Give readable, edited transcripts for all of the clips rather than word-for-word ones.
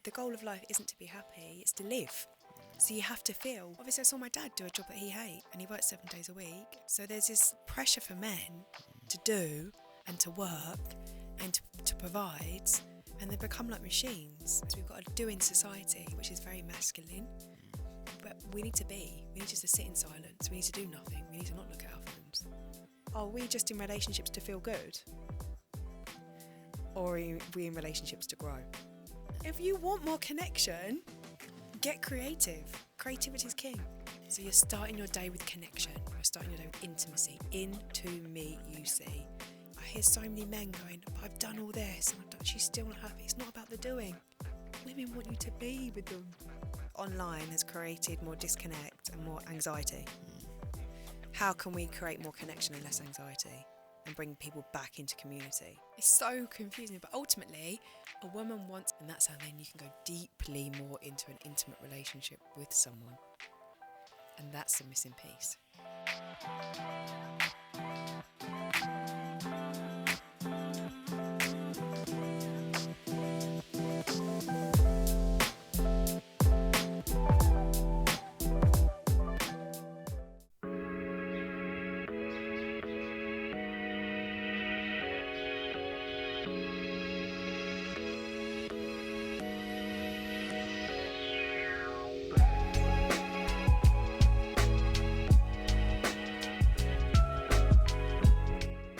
The goal of life isn't to be happy, it's to live. So you have to feel. Obviously, I saw my dad do a job that he hates, and he works 7 days a week. So there's this pressure for men to do and to work and to provide, and they become like machines. So we've got a doing society, which is very masculine. But we need to be. We need just to sit in silence. We need to do nothing. We need to not look at our phones. Are we just in relationships to feel good? Or are we in relationships to grow? If you want more connection, get creative. Creativity is king. So you're starting your day with connection. You're starting your day with intimacy. Into me, you see. I hear so many men going, but I've done all this. And she's still not happy. It's not about the doing. Women want you to be with them. Online has created more disconnect and more anxiety. How can we create more connection and less anxiety and bring people back into community? It's so confusing, but ultimately a woman wants, and that's how then you can go deeply more into an intimate relationship with someone, and that's the missing piece.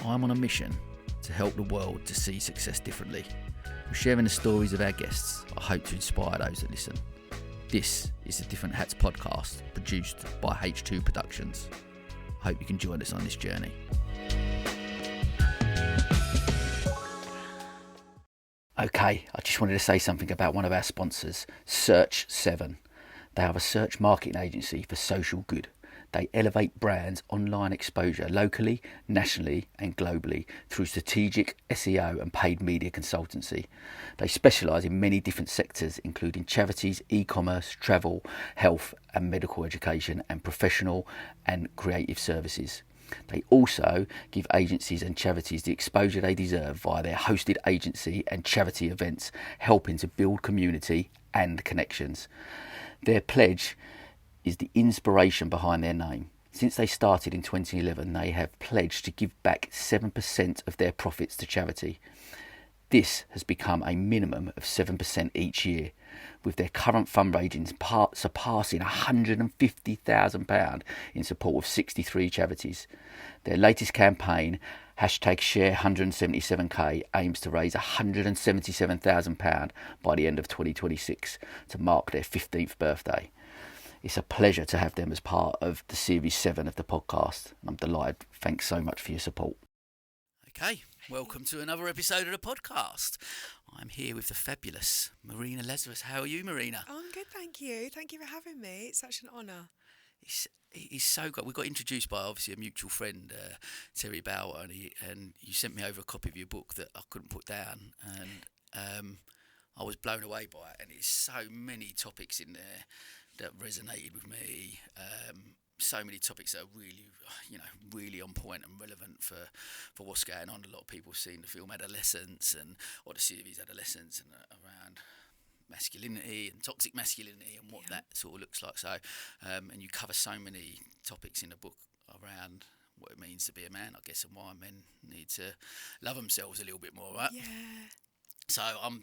I'm on a mission to help the world to see success differently. We're sharing the stories of our guests. I hope to inspire those that listen. This is the Different Hats podcast, produced by H2 Productions. I hope you can join us on this journey. Okay, I just wanted to say something about one of our sponsors, Search 7. They are a search marketing agency for social good. They elevate brands' online exposure locally, nationally and globally through strategic SEO and paid media consultancy. They specialise in many different sectors, including charities, e-commerce, travel, health and medical education, and professional and creative services. They also give agencies and charities the exposure they deserve via their hosted agency and charity events, helping to build community and connections. Their pledge is the inspiration behind their name. Since they started in 2011, they have pledged to give back 7% of their profits to charity. This has become a minimum of 7% each year, with their current fundraising surpassing £150,000 in support of 63 charities. Their latest campaign, #Share177k, aims to raise £177,000 by the end of 2026 to mark their 15th birthday. It's a pleasure to have them as part of the Series 7 of the podcast. I'm delighted. Thanks so much for your support. Okay, welcome to another episode of the podcast. I'm here with the fabulous Marina Lazaris. How are you, Marina? I'm good, thank you. Thank you for having me. It's such an honour. He's so good. We got introduced by obviously a mutual friend, Terry Bauer, and you sent me over a copy of your book that I couldn't put down, and I was blown away by it. And there's so many topics in there that resonated with me. So many topics that are really on point and relevant for what's going on. A lot of people have seen the film Adolescence or the series Adolescence, and around masculinity and toxic masculinity and what that sort of looks like. So, and you cover so many topics in the book around what it means to be a man, I guess, and why men need to love themselves a little bit more, right? Yeah. So I'm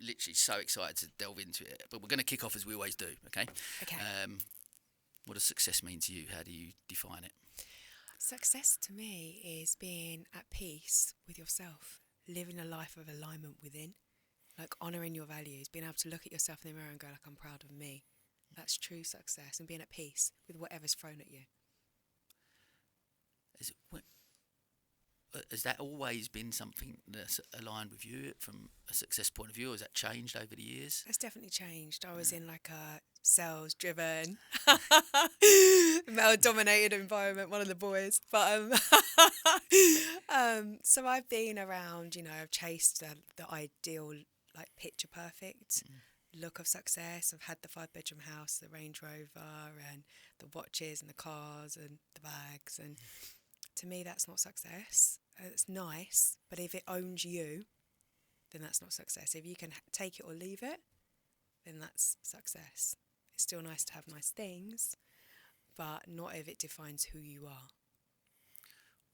literally so excited to delve into it. But we're going to kick off as we always do, okay? Okay. What does success mean to you? How do you define it? Success to me is being at peace with yourself, living a life of alignment within, like honouring your values, being able to look at yourself in the mirror and go, like, I'm proud of me. That's true success, and being at peace with whatever's thrown at you. Has that always been something that's aligned with you from a success point of view, or has that changed over the years? That's definitely changed. I was in like a sales-driven, male-dominated environment, one of the boys. But so I've been around, I've chased the ideal, like, picture perfect look of success. I've had the 5-bedroom house, the Range Rover, and the watches and the cars and the bags, and to me that's not success. It's nice, but if it owns you, then that's not success. If you can take it or leave it, then that's success. It's still nice to have nice things, but not if it defines who you are.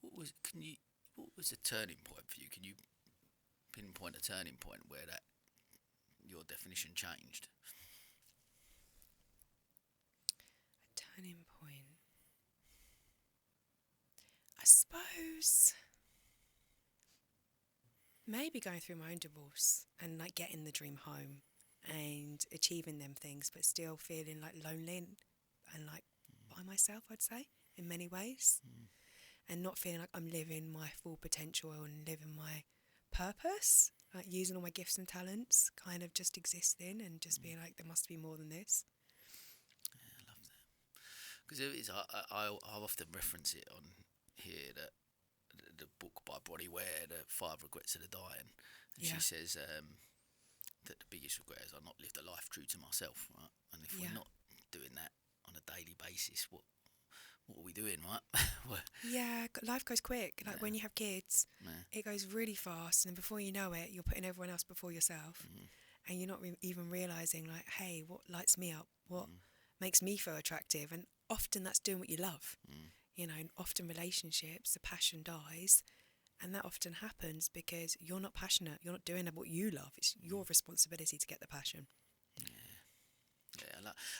What was the turning point for you? Can you pinpoint a turning point where that your definition changed? A turning point. I suppose maybe going through my own divorce and like getting the dream home and achieving them things, but still feeling like lonely and like by myself, I'd say, in many ways. And not feeling like I'm living my full potential and living my purpose, like using all my gifts and talents, kind of just existing and just being like, there must be more than this. Yeah, I love that. Because it is, I often reference it on here, that the book by Bronnie Ware, The 5 Regrets of the Dying, and she says that the biggest regret is I've not lived a life true to myself, right? And if we're not doing that on a daily basis, what are we doing, right? Yeah, life goes quick. Like when you have kids, it goes really fast, and before you know it, you're putting everyone else before yourself, and you're not even realising, like, hey, what lights me up? What makes me feel attractive? And often that's doing what you love. You know, and often relationships, the passion dies, and that often happens because you're not passionate. You're not doing what you love. It's your responsibility to get the passion.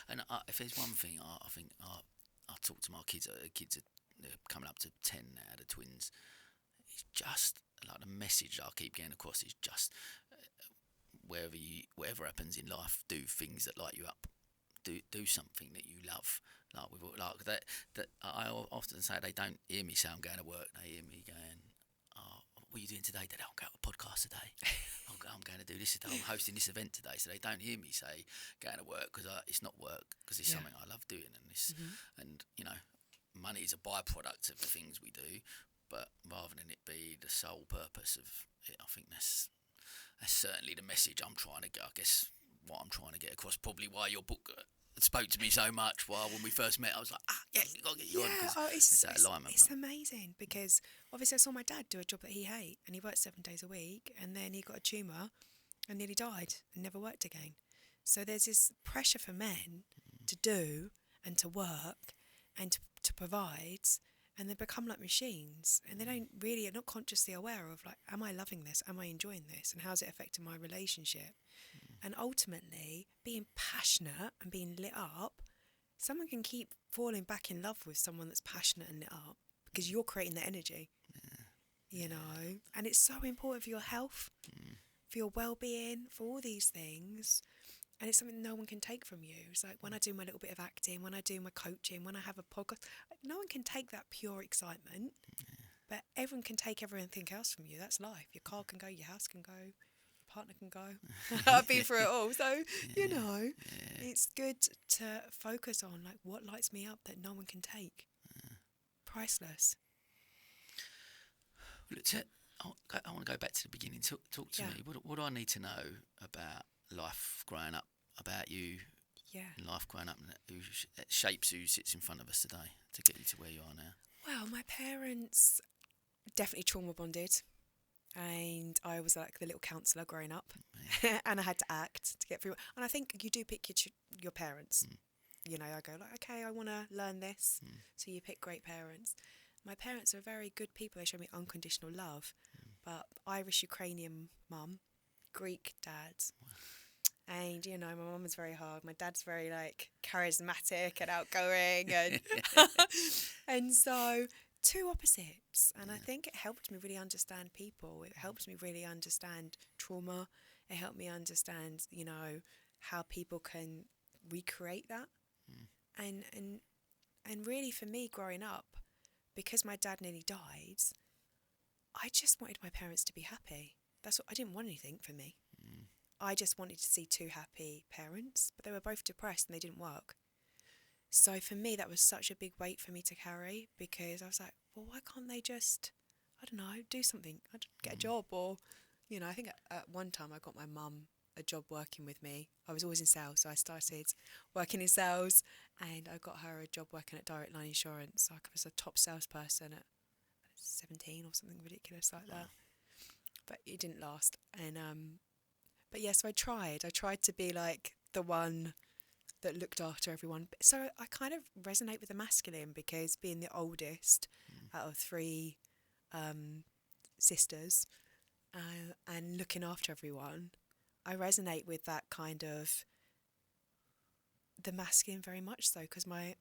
And if there's one thing, I think I talk to my kids. Kids are coming up to 10 now. The twins. It's just like the message I keep getting across is just whatever happens in life, do things that light you up. Do something that you love. Like that I often say they don't hear me say I'm going to work. They hear me going, "Oh, what are you doing today? Dad, I'm going to a podcast today. I'm going to do this today. I'm hosting this event today." So they don't hear me say going to work because it's not work, because it's something I love doing, and this and you know, money is a byproduct of the things we do, but rather than it be the sole purpose of it, I think that's certainly the message I'm trying to get. I guess what I'm trying to get across, probably why your book spoke to me so much. While when we first met, I was like, you got to get you on, because it's that alignment. It's amazing, because obviously I saw my dad do a job that he hated, and he worked 7 days a week, and then he got a tumour and nearly died and never worked again. So there's this pressure for men to do and to work and to provide, and they become like machines, and they don't really, are not consciously aware of, like, am I loving this? Am I enjoying this? And how's it affecting my relationship? And ultimately, being passionate and being lit up, someone can keep falling back in love with someone that's passionate and lit up, because you're creating the energy, you know. And it's so important for your health, for your well-being, for all these things. And it's something no one can take from you. It's like when I do my little bit of acting, when I do my coaching, when I have a podcast, no one can take that pure excitement, but everyone can take everything else from you. That's life. Your car can go, your house can go, partner can go. I've been through it all, so you know, it's good to focus on like what lights me up that no one can take. Priceless. Look, I want to go back to the beginning. Talk to me. What do I need to know about life growing up, about you, and life growing up, and who shapes who sits in front of us today to get you to where you are now? Well, my parents definitely trauma bonded. And I was like the little counsellor growing up, and I had to act to get through. And I think you do pick your parents. You know, I go like, okay, I want to learn this, so you pick great parents. My parents are very good people. They show me unconditional love, but Irish Ukrainian mum, Greek dad, and you know, my mum was very hard. My dad's very like charismatic and outgoing, and and so. Two opposites, and I think it helped me really understand people. It helped me really understand trauma. It helped me understand, you know, how people can recreate that. And really for me growing up, because my dad nearly died, I just wanted my parents to be happy. That's what I didn't want anything for me. I just wanted to see two happy parents, but they were both depressed and they didn't work. So for me, that was such a big weight for me to carry, because I was like, well, why can't they just, I don't know, do something? I'd get a job, or, you know, I think at one time I got my mum a job working with me. I was always in sales, so I started working in sales, and I got her a job working at Direct Line Insurance. So I was a top salesperson at 17 or something ridiculous like that. But it didn't last. And but yes, I tried to be like the one that looked after everyone. So I kind of resonate with the masculine because being the oldest out of three sisters and looking after everyone, I resonate with that kind of the masculine very much so, because my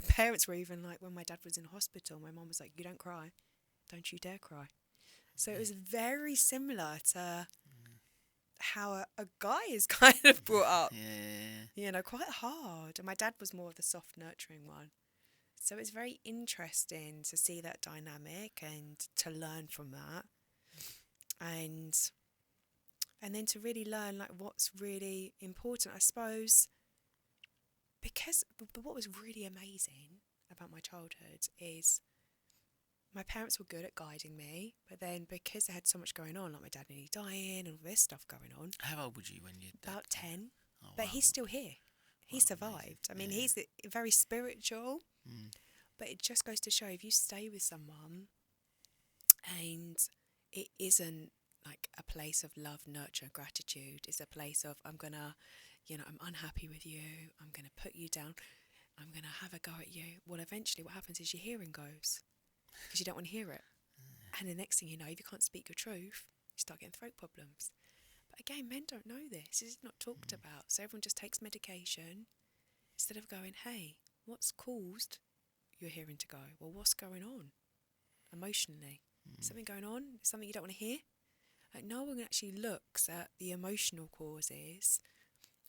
parents were even like, when my dad was in hospital, my mum was like, you don't cry, don't you dare cry. So it was very similar to how a guy is kind of brought up. Yeah. You know, quite hard. And my dad was more of the soft, nurturing one. So it's very interesting to see that dynamic and to learn from that. And then to really learn like what's really important, I suppose. Because but what was really amazing about my childhood is my parents were good at guiding me, but then because they had so much going on, like my dad nearly dying and all this stuff going on. How old was you when you? About 10. Oh, but wow. he's still here. He survived. I mean, he's very spiritual, but it just goes to show if you stay with someone and it isn't like a place of love, nurture, gratitude. It's a place of, I'm unhappy with you. I'm going to put you down. I'm going to have a go at you. Well, eventually what happens is your hearing goes because you don't want to hear it. And the next thing you know, if you can't speak your truth, you start getting throat problems. But again, men don't know this. This is not talked about. So everyone just takes medication instead of going, hey, what's caused your hearing to go? Well, what's going on emotionally? Something going on? Something you don't want to hear? Like, no one actually looks at the emotional causes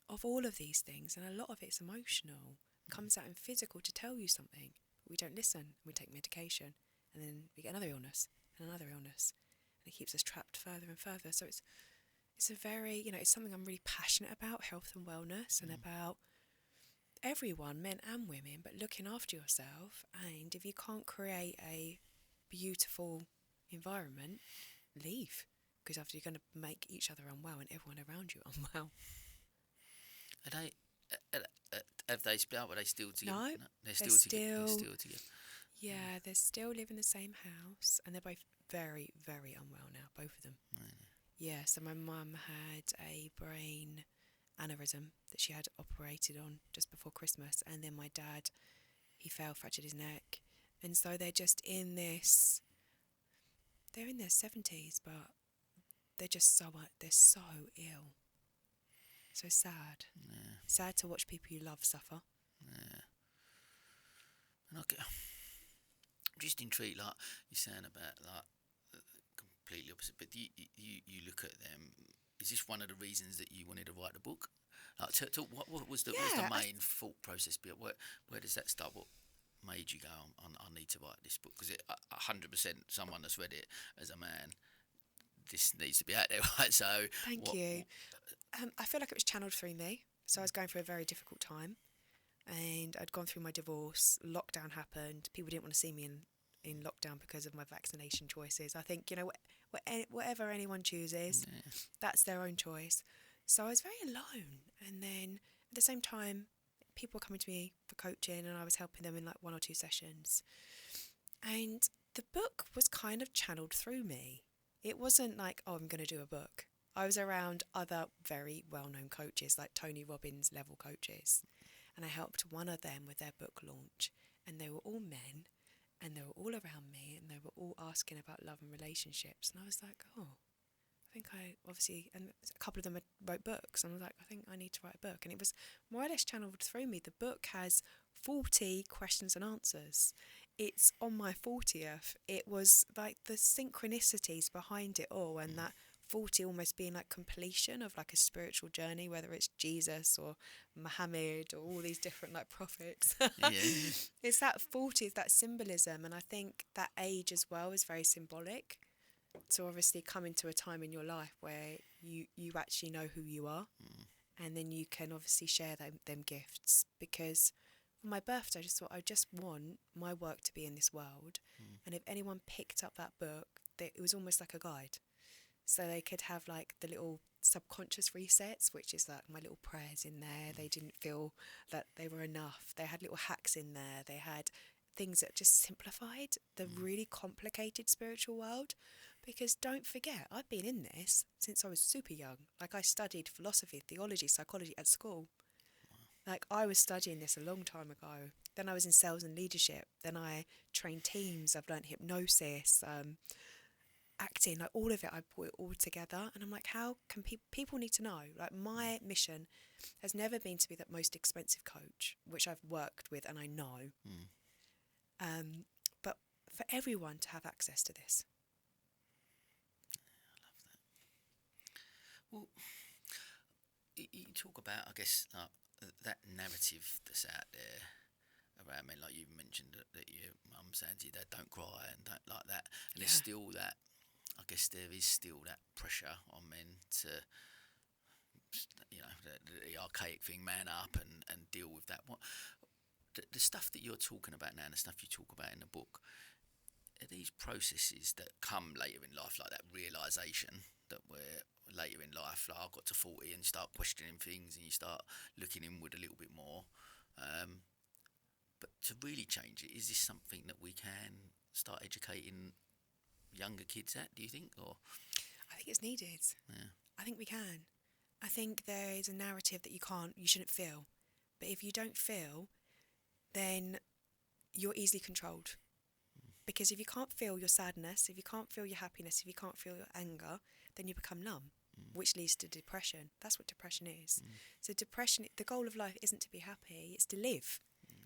of all of these things, and a lot of it's emotional. It comes out in physical to tell you something, but we don't listen. We take medication, and then we get another illness and another illness, and it keeps us trapped further and further. So it's a very, it's something I'm really passionate about, health and wellness, and about everyone, men and women, but looking after yourself. And if you can't create a beautiful environment, leave, because after you're going to make each other unwell and everyone around you unwell. Have they split up? Are they still together? No, they're still together. Yeah, they still live in the same house, and they're both very, very unwell now, both of them. Really? Yeah, so my mum had a brain aneurysm that she had operated on just before Christmas, and then my dad, he fell, fractured his neck, and so they're just in this. They're in their 70s, but they're just they're so ill. So sad. Yeah. Sad to watch people you love suffer. Yeah. And I'm just intrigued, like you're saying about like completely opposite. But you look at them. Is this one of the reasons that you wanted to write the book? Like, what was the main thought process? Where does that start? What made you go, I need to write this book? Because 100% someone that's read it as a man, this needs to be out there, right? So thank you. I feel like it was channeled through me. So I was going through a very difficult time, and I'd gone through my divorce. Lockdown happened. People didn't want to see me in lockdown because of my vaccination choices. I think, whatever anyone chooses, that's their own choice. So I was very alone. And then at the same time, people were coming to me for coaching, and I was helping them in like 1 or 2 sessions. And the book was kind of channeled through me. It wasn't like, oh, I'm going to do a book. I was around other very well-known coaches, like Tony Robbins level coaches. And I helped one of them with their book launch. And they were all men, and they were all around me, and they were all asking about love and relationships. And I was like, oh, I think and a couple of them wrote books. And I was like, I think I need to write a book. And it was more or less channeled through me. The book has 40 questions and answers. It's on my 40th. It was like the synchronicities behind it all, and that 40 almost being like completion of like a spiritual journey, whether it's Jesus or Muhammad or all these different like prophets. It's that 40 is that symbolism, and I think that age as well is very symbolic. So obviously coming to a time in your life where you actually know who you are, and then you can obviously share them gifts. Because for my birthday, I just thought I just want my work to be in this world, and if anyone picked up that book, it was almost like a guide. So they could have like the little subconscious resets, which is like my little prayers in there. They didn't feel that they were enough. They had little hacks in there. They had things that just simplified the really complicated spiritual world. Because don't forget, I've been in this since I was super young. Like I studied philosophy, theology, psychology at school. Like, I was studying this a long time ago. Then I was in sales and leadership. Then I trained teams. I've learned hypnosis, acting, like all of it. I put it all together. And I'm like, how can people need to know? Like, my mission has never been to be that most expensive coach, which I've worked with and I know. But for everyone to have access to this. Well, you talk about, I guess, that narrative that's out there around men, like you've mentioned that your mum saying to you, "Dad, don't cry," and don't like that. And there's still that. I guess there is still that pressure on men to, the archaic thing, man up and deal with that. What the stuff that you're talking about now, and the stuff you talk about in the book, are these processes that come later in life, like that realisation that we're later in life, like I got to 40 and start questioning things and you start looking inward a little bit more. But to really change it, is this something that we can start educating younger kids at, do you think? Or I think it's needed. Yeah. I think we can. I think there is a narrative that you shouldn't feel. But if you don't feel, then you're easily controlled. Because if you can't feel your sadness, if you can't feel your happiness, if you can't feel your anger, then you become numb, which leads to depression. That's what depression is. So depression, the goal of life isn't to be happy, it's to live.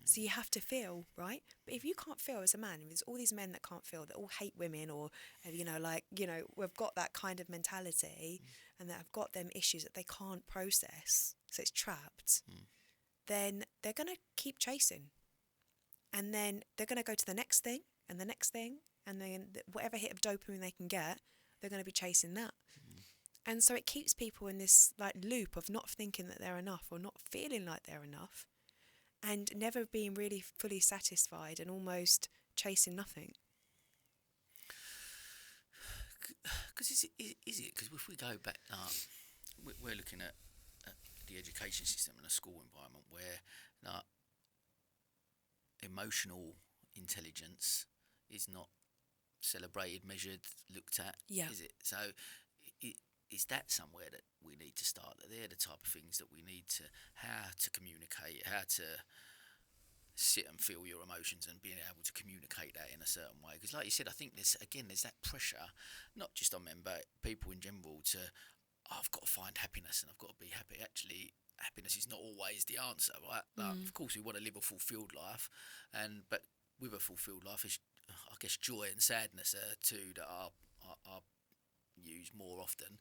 So you have to feel, right? But if you can't feel as a man, if there's all these men that can't feel, that all hate women or, we've got that kind of mentality and that have got them issues that they can't process, so it's trapped, then they're going to keep chasing. And then they're going to go to the next thing and the next thing, and then whatever hit of dopamine they can get, they're going to be chasing that. And so it keeps people in this like loop of not thinking that they're enough or not feeling like they're enough, and never being really fully satisfied and almost chasing nothing. Because is it? Because if we go back, we're looking at the education system and a school environment where emotional intelligence is not celebrated, measured, looked at. Yeah. Is it? So is that somewhere that we need to start? That they're the type of things that we need to, how to communicate, how to sit and feel your emotions and being able to communicate that in a certain way. Because like you said, I think there's that pressure, not just on men, but people in general to, I've got to find happiness and I've got to be happy. Actually, happiness is not always the answer, right? Of course, we want to live a fulfilled life, but with a fulfilled life, is, I guess, joy and sadness are two that are used more often.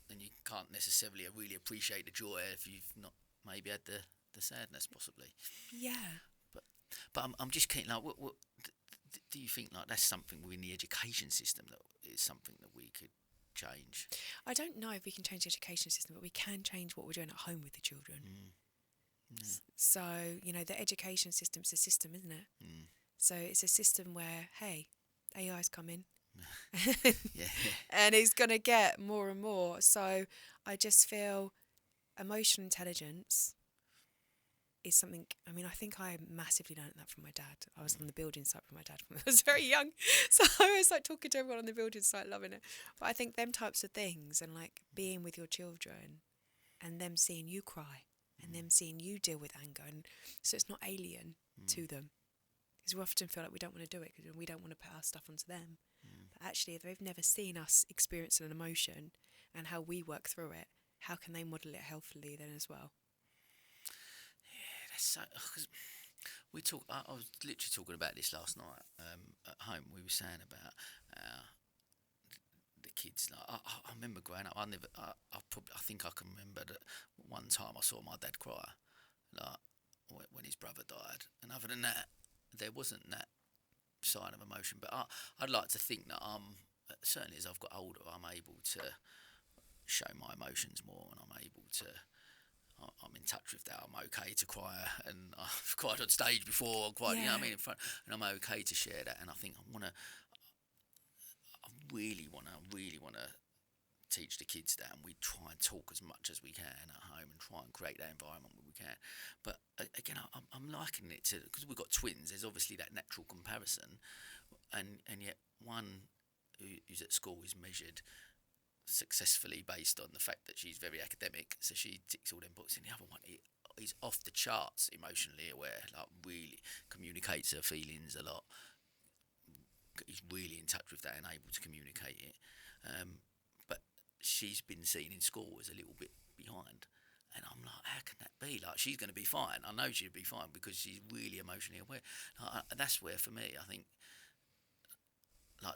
And you can't necessarily really appreciate the joy if you've not maybe had the sadness, possibly. Yeah. But I'm just keen. Like, what do you think? Like, that's something within the education system that is something that we could change? I don't know if we can change the education system, but we can change what we're doing at home with the children. Yeah. So, the education system's a system, isn't it? So it's a system where, hey, AI's coming. Yeah. And it's going to get more and more. So I just feel emotional intelligence is something, I think I massively learned that from my dad. I was on the building site with my dad when I was very young. So I was like talking to everyone on the building site, loving it. But I think them types of things and like being with your children and them seeing you cry and them seeing you deal with anger. And so it's not alien to them. Because we often feel like we don't want to do it because we don't want to put our stuff onto them. But actually, if they've never seen us experience an emotion and how we work through it, how can they model it healthily then as well? Yeah, that's so. Cause we talk. I was literally talking about this last night at home. We were saying about the kids. Like, I remember growing up. I think I can remember that one time I saw my dad cry, like when his brother died. And other than that, there wasn't that sign of emotion. But I'd like to think that certainly as I've got older, I'm able to show my emotions more, and I'm in touch with that. I'm okay to cry, and I've cried on stage before, you know what I mean, in front, and I'm okay to share that. And I think I really want to teach the kids that, and we try and talk as much as we can at home and try and create that environment where we can. But again, I'm likening it to, because we've got twins, there's obviously that natural comparison, and yet one who's at school is measured successfully based on the fact that she's very academic, so she ticks all them boxes, and the other one is off the charts emotionally aware, like really communicates her feelings a lot. Is really in touch with that and able to communicate it. But she's been seen in school as a little bit behind. And I'm like, how can that be? Like, she's going to be fine. I know she'll be fine because she's really emotionally aware. That's where, for me, I think, like,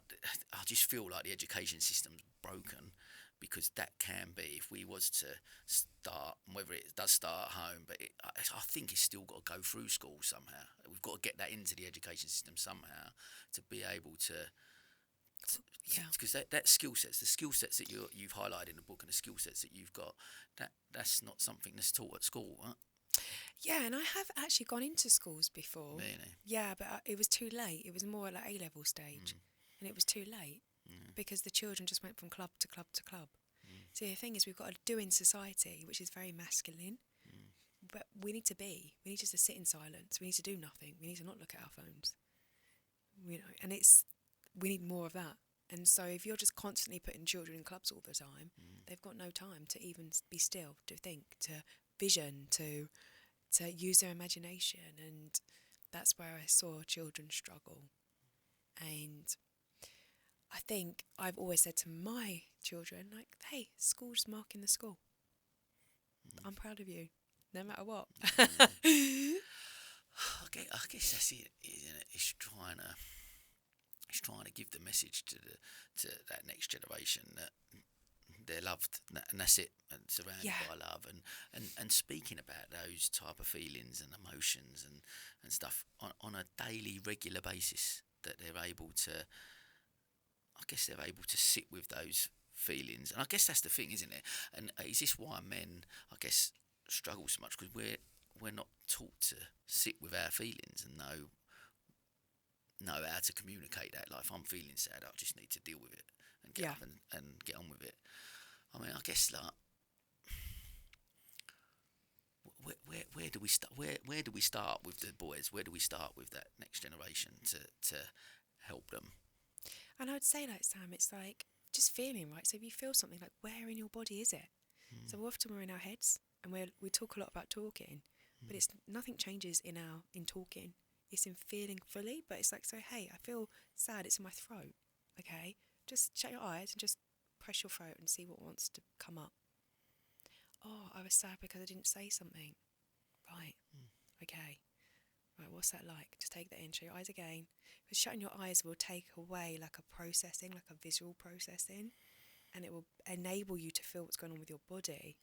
I just feel like the education system's broken, because that can be, if we was to start, whether it does start at home, but I think it's still got to go through school somehow. We've got to get that into the education system somehow to be able to. Because that skill sets, the skill sets that you've highlighted in the book, and the skill sets that you've got, that's not something that's taught at school, right? Yeah, and I have actually gone into schools before. Really? Yeah, but it was too late. It was more at like A-level stage, and it was too late because the children just went from club to club to club. So the thing is, we've got to do in society, which is very masculine, but we need just to sit in silence. We need to do nothing. We need to not look at our phones. You know, and we need more of that. And so if you're just constantly putting children in clubs all the time, they've got no time to even be still, to think, to vision, to use their imagination. And that's where I saw children struggle. And I think I've always said to my children, like, hey, school's marking the school. I'm proud of you, no matter what. I guess that's it, isn't it? It's trying to give the message to that next generation that they're loved, and that's it, and surrounded by love, and speaking about those type of feelings and emotions and stuff on a daily, regular basis, that they're able to, I guess they're able to sit with those feelings. And I guess that's the thing, isn't it? And is this why men, I guess, struggle so much? Because we're not taught to sit with our feelings and know how to communicate that. Like, if I'm feeling sad, I just need to deal with it and get up and get on with it. I mean, I guess, like, where do we start? Where do we start with the boys? Where do we start with that next generation to help them? And I would say, like, Sam, it's like just feeling, right? So if you feel something, like, where in your body is it? So often we're in our heads, and we talk a lot about talking, but it's nothing changes in talking. It's in feeling fully, but it's like, so hey, I feel sad, it's in my throat. Okay, just shut your eyes and just press your throat and see what wants to come up. Oh, I was sad because I didn't say something. Right. Okay. Right, what's that like? Just take that in, shut your eyes again. Because shutting your eyes will take away like a processing, like a visual processing, and it will enable you to feel what's going on with your body.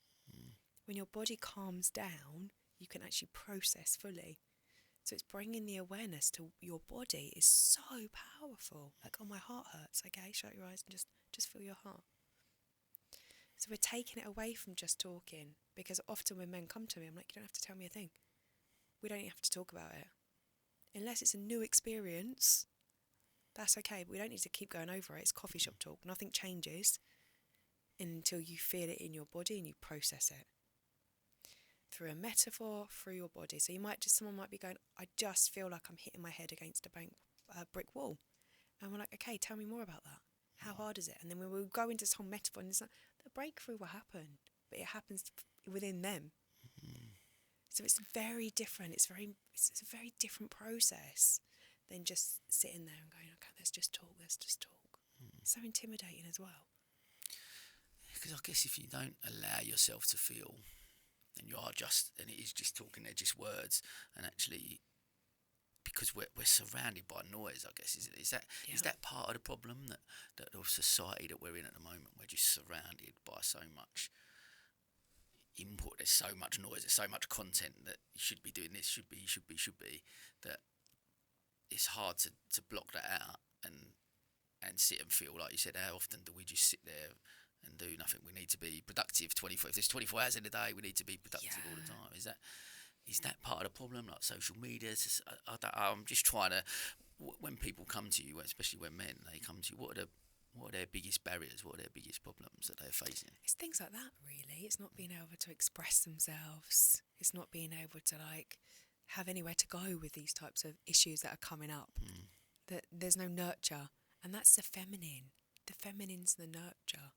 When your body calms down, you can actually process fully. So it's bringing the awareness to your body is so powerful. Like, oh, my heart hurts. Okay, shut your eyes and just feel your heart. So we're taking it away from just talking, because often when men come to me, I'm like, you don't have to tell me a thing. We don't even have to talk about it. Unless it's a new experience, that's okay, but we don't need to keep going over it. It's coffee shop talk. Nothing changes until you feel it in your body and you process it. Through a metaphor, through your body. So someone might be going, I just feel like I'm hitting my head against a brick wall. And we're like, okay, tell me more about that. How hard is it? And then when we go into this whole metaphor, and it's like, the breakthrough will happen, but it happens within them. So it's very different. It's a very different process than just sitting there and going, okay, let's just talk. It's so intimidating as well. Because I guess if you don't allow yourself to feel, and it is just talking, they're just words, and actually, because we're surrounded by noise, I guess, is that part of the problem that the society that we're in at the moment? We're just surrounded by so much input, there's so much noise, there's so much content that you should be doing this, should be, that it's hard to block that out and sit and feel. Like you said, how often do we just sit there and do nothing? We need to be productive 24. If there's 24 hours in a day, we need to be productive all the time. Is that part of the problem? Like social media? I'm just trying to. When people come to you, especially when men, they come to you, what are their biggest barriers? What are their biggest problems that they're facing? It's things like that, really. It's not being able to express themselves. It's not being able to, like, have anywhere to go with these types of issues that are coming up. That there's no nurture, and that's the feminine. The feminine's the nurture.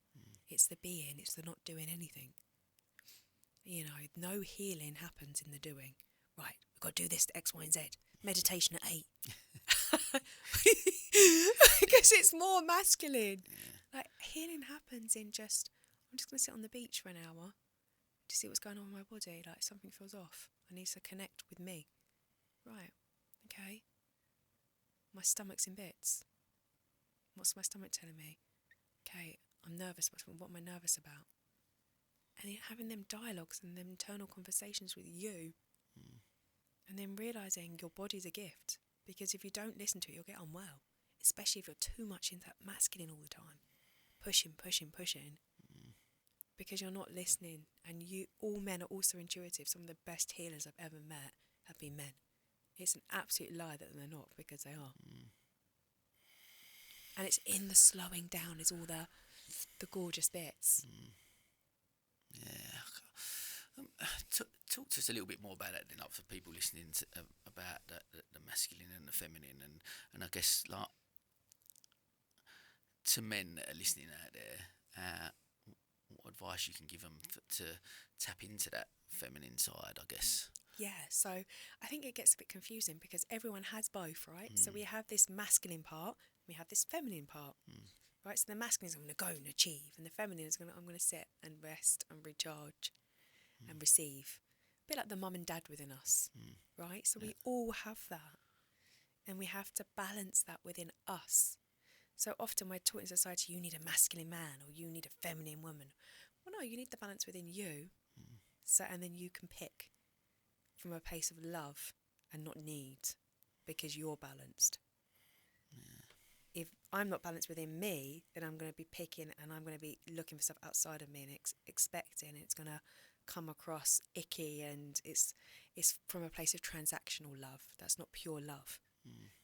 It's the being. It's the not doing anything. no healing happens in the doing. Right, we've got to do this to X, Y, and Z. Meditation at 8. Because it's more masculine. Yeah. Like, healing happens in just, I'm just going to sit on the beach for an hour to see what's going on with my body. Like, something feels off. I need to connect with me. Right, okay. My stomach's in bits. What's my stomach telling me? Okay, I'm nervous. What am I nervous about? And then having them dialogues and them internal conversations with you, and then realising your body's a gift. Because if you don't listen to it, you'll get unwell. Especially if you're too much into that masculine all the time. Pushing. Because you're not listening. And all men are also intuitive. Some of the best healers I've ever met have been men. It's an absolute lie that they're not, because they are. And it's in the slowing down is all the gorgeous bits. Yeah. Talk to us a little bit more about that then, for people listening about the masculine and the feminine, and I guess, like, to men that are listening out there, what advice you can give them to tap into that feminine side, I guess. Yeah, so I think it gets a bit confusing because everyone has both, right? So we have this masculine part, we have this feminine part, right? So the masculine is I'm going to go and achieve, and the feminine is I'm going to sit and rest and recharge and receive. A bit like the mum and dad within us, right? So we all have that, and we have to balance that within us. So often we're taught in society, you need a masculine man or you need a feminine woman. Well, no, you need the balance within you. So, and then you can pick from a place of love and not need, because you're balanced. If I'm not balanced within me, then I'm going to be picking and I'm going to be looking for stuff outside of me and expecting it's going to come across icky, and it's from a place of transactional love. That's not pure love.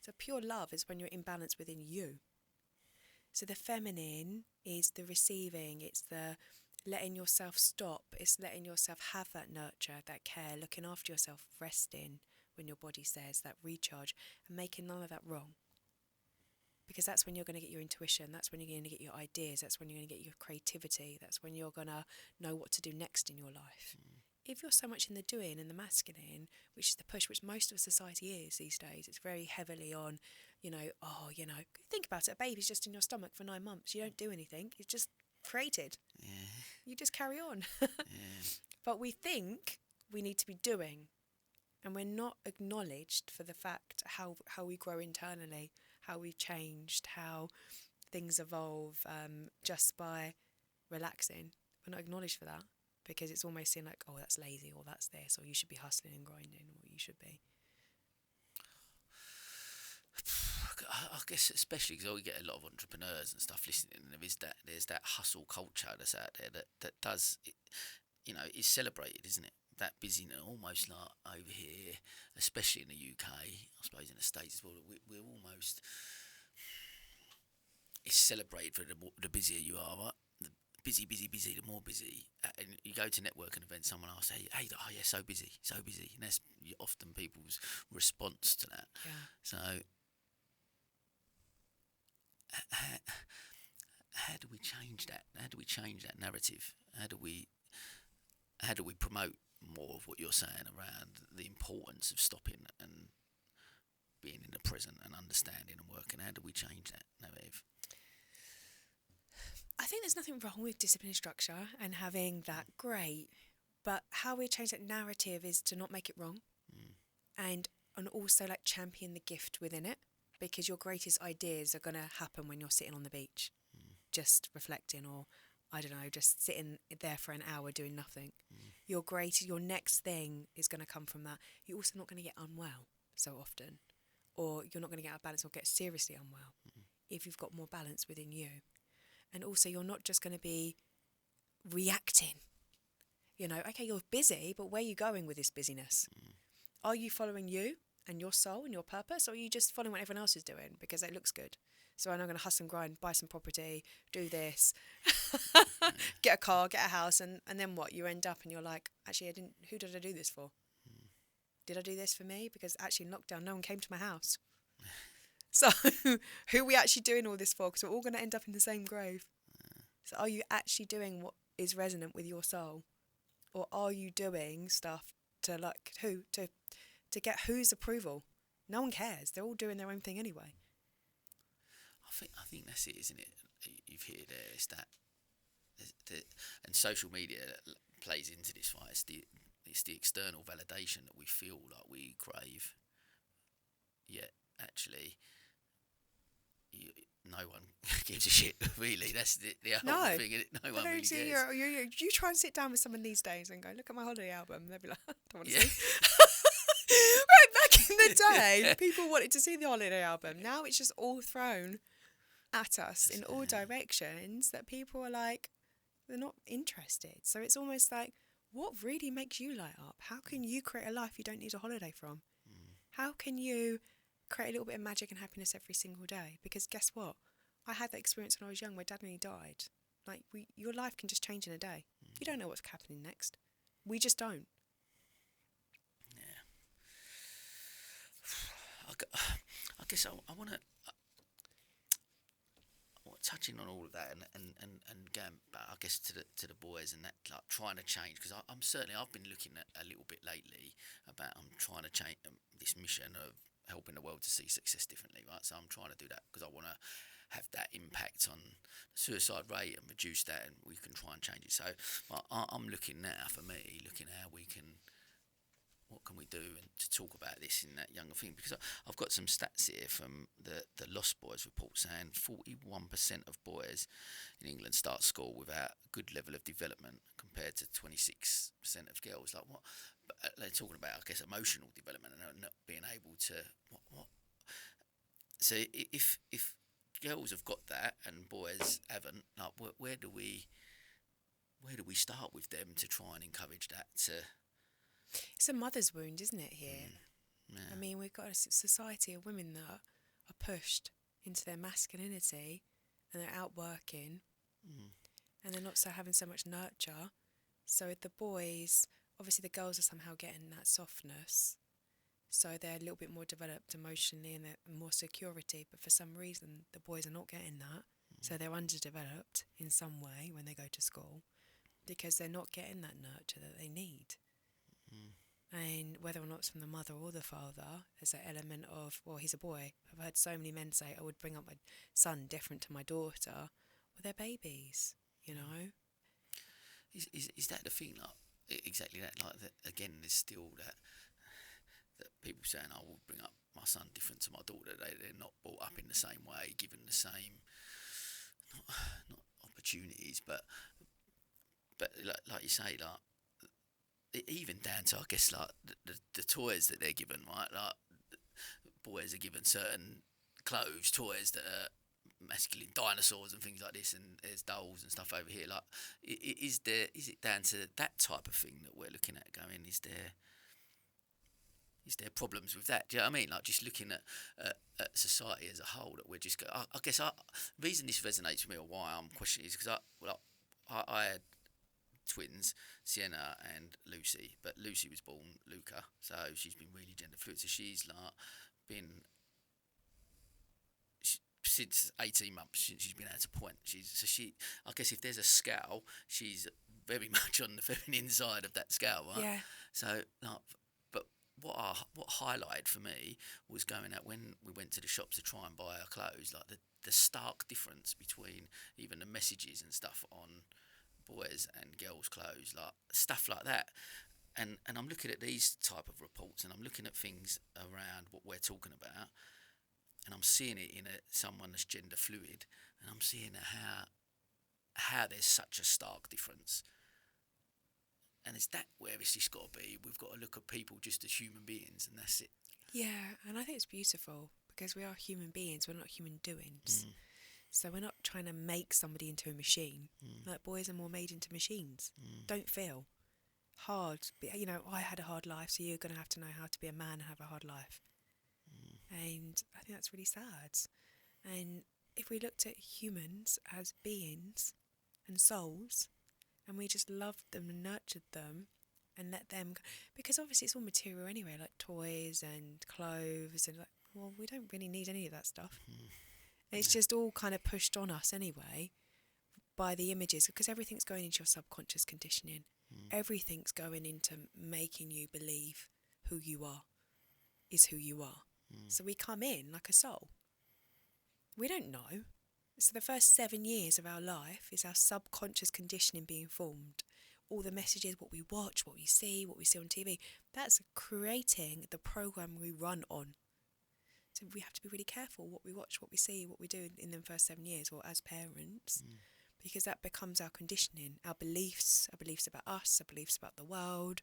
So pure love is when you're in balance within you. So the feminine is the receiving, it's the letting yourself stop, it's letting yourself have that nurture, that care, looking after yourself, resting when your body says, that recharge, and making none of that wrong. Because that's when you're going to get your intuition, that's when you're going to get your ideas, that's when you're going to get your creativity, that's when you're going to know what to do next in your life. If you're so much in the doing and the masculine, which is the push, which most of society is these days, it's very heavily on, think about it, a baby's just in your stomach for 9 months, you don't do anything, it's just created. You just carry on. But we think we need to be doing, and we're not acknowledged for the fact how we grow internally, how we've changed, how things evolve just by relaxing. We're not acknowledged for that, because it's almost seen like, oh, that's lazy, or that's this, or you should be hustling and grinding, or you should be. I guess especially because we get a lot of entrepreneurs and stuff listening, and there's that hustle culture that's out there that does, is celebrated, isn't it? That busyness, almost like over here, especially in the UK, I suppose in the States as well, we're almost, it's celebrated for the busier you are, right? The busy, the more busy. And you go to networking events, someone asks, hey, oh yeah, so busy. And that's often people's response to that. Yeah. So, how do we change that? How do we change that narrative? How do we promote more of what you're saying around the importance of stopping and being in the present and understanding and working? How do we change that narrative? I think there's nothing wrong with discipline structure and having that, great, but how we change that narrative is to not make it wrong, and also like champion the gift within it, because your greatest ideas are going to happen when you're sitting on the beach, just reflecting, or I don't know, just sitting there for an hour doing nothing. Your next thing is going to come from that. You're also not going to get unwell so often, or you're not going to get out of balance or get seriously unwell if you've got more balance within you. And also you're not just going to be reacting. Okay, you're busy, but where are you going with this busyness? Are you following you and your soul and your purpose, or are you just following what everyone else is doing because it looks good? So I'm going to hustle and grind, buy some property, do this, get a car, get a house, and then what? You end up and you're like, actually, who did I do this for? Did I do this for me? Because actually in lockdown, no one came to my house. So who are we actually doing all this for? Because we're all going to end up in the same grave. So are you actually doing what is resonant with your soul? Or are you doing stuff to like to get whose approval? No one cares. They're all doing their own thing anyway. I think that's it, isn't it? You've hit it there. It's that, and social media plays into this, right? It's the external validation that we feel like we crave. Yet actually, no one gives a shit. Really, that's the whole thing. No one really cares. You try and sit down with someone these days and go, look at my holiday album. They'll be like, I don't want to Yeah. see. Right, back in the day, people wanted to see the holiday album. Now it's just all thrown at us in all directions that people are like, they're not interested. So it's almost like, what really makes you light up? How can you create a life you don't need a holiday from? How can you create a little bit of magic and happiness every single day? Because guess what? I had that experience when I was young. My dad nearly died. Like, your life can just change in a day. You don't know what's happening next. We just don't. Yeah. I guess I want to touching on all of that and going back, I guess, to the boys and that, like, trying to change, because I've been looking at a little bit lately about trying to change this mission of helping the world to see success differently, right? So I'm trying to do that because I want to have that impact on the suicide rate and reduce that, and we can try and change it. So I'm looking now, for me, looking how we can, what can we do and to talk about this in that younger thing, because I've got some stats here from the Lost Boys report saying 41% of boys in England start school without a good level of development compared to 26% of girls. Like, what? But they're talking about, I guess, emotional development and not being able to what. So if girls have got that and boys haven't, like, where do we start with them to try and encourage that to? It's a mother's wound, isn't it, here? Yeah. I mean, we've got a society of women that are pushed into their masculinity and they're out working and they're not having so much nurture. So with the boys, obviously the girls are somehow getting that softness. So they're a little bit more developed emotionally and they're more security. But for some reason, the boys are not getting that. So they're underdeveloped in some way when they go to school because they're not getting that nurture that they need. And whether or not it's from the mother or the father, there's an element of, well, he's a boy. I've heard so many men say, I would bring up my son different to my daughter. Well, they're babies, you know? Is that the thing? Like, exactly that. Like, that, again, there's still that people saying, I would bring up my son different to my daughter. They're not brought up in the same way, given the same, not opportunities, but like you say, like, even down to, I guess, like the toys that they're given, right? Like, boys are given certain clothes, toys that are masculine, dinosaurs and things like this, and there's dolls and stuff over here. Like, is it down to that type of thing that we're looking at going? Is there problems with that? Do you know what I mean? Like, just looking at society as a whole, that we're just go. I guess the reason this resonates with me, or why I'm questioning, is because I had twins, Sienna and Lucy, but Lucy was born Luca, so she's been really gender fluid. So she's like been since 18 months since she's been at a point. I guess if there's a scale, she's very much on the feminine side of that scale, right? Yeah. So, like, but what highlighted for me was going out when we went to the shops to try and buy our clothes, like the stark difference between even the messages and stuff on boys and girls' clothes, like stuff like that. And I'm looking at these type of reports, and I'm looking at things around what we're talking about, and I'm seeing it in someone that's gender fluid, and I'm seeing how there's such a stark difference. And is that where it's just got to be? We've got to look at people just as human beings, and that's it. Yeah, and I think it's beautiful because we are human beings, we're not human doings. So we're not trying to make somebody into a machine. Like, boys are more made into machines. Don't feel hard. But, you know, I had a hard life, so you're going to have to know how to be a man and have a hard life. And I think that's really sad. And if we looked at humans as beings and souls, and we just loved them and nurtured them and let them, because obviously it's all material anyway, like toys and clothes, and like, well, we don't really need any of that stuff. It's just all kind of pushed on us anyway by the images, because everything's going into your subconscious conditioning. Everything's going into making you believe who you are is who you are. So we come in like a soul. We don't know. So the first 7 years of our life is our subconscious conditioning being formed. All the messages, what we watch, what we see on TV, that's creating the program we run on. So we have to be really careful what we watch, what we see, what we do in the first 7 years, or as parents, because that becomes our conditioning, our beliefs about us, our beliefs about the world,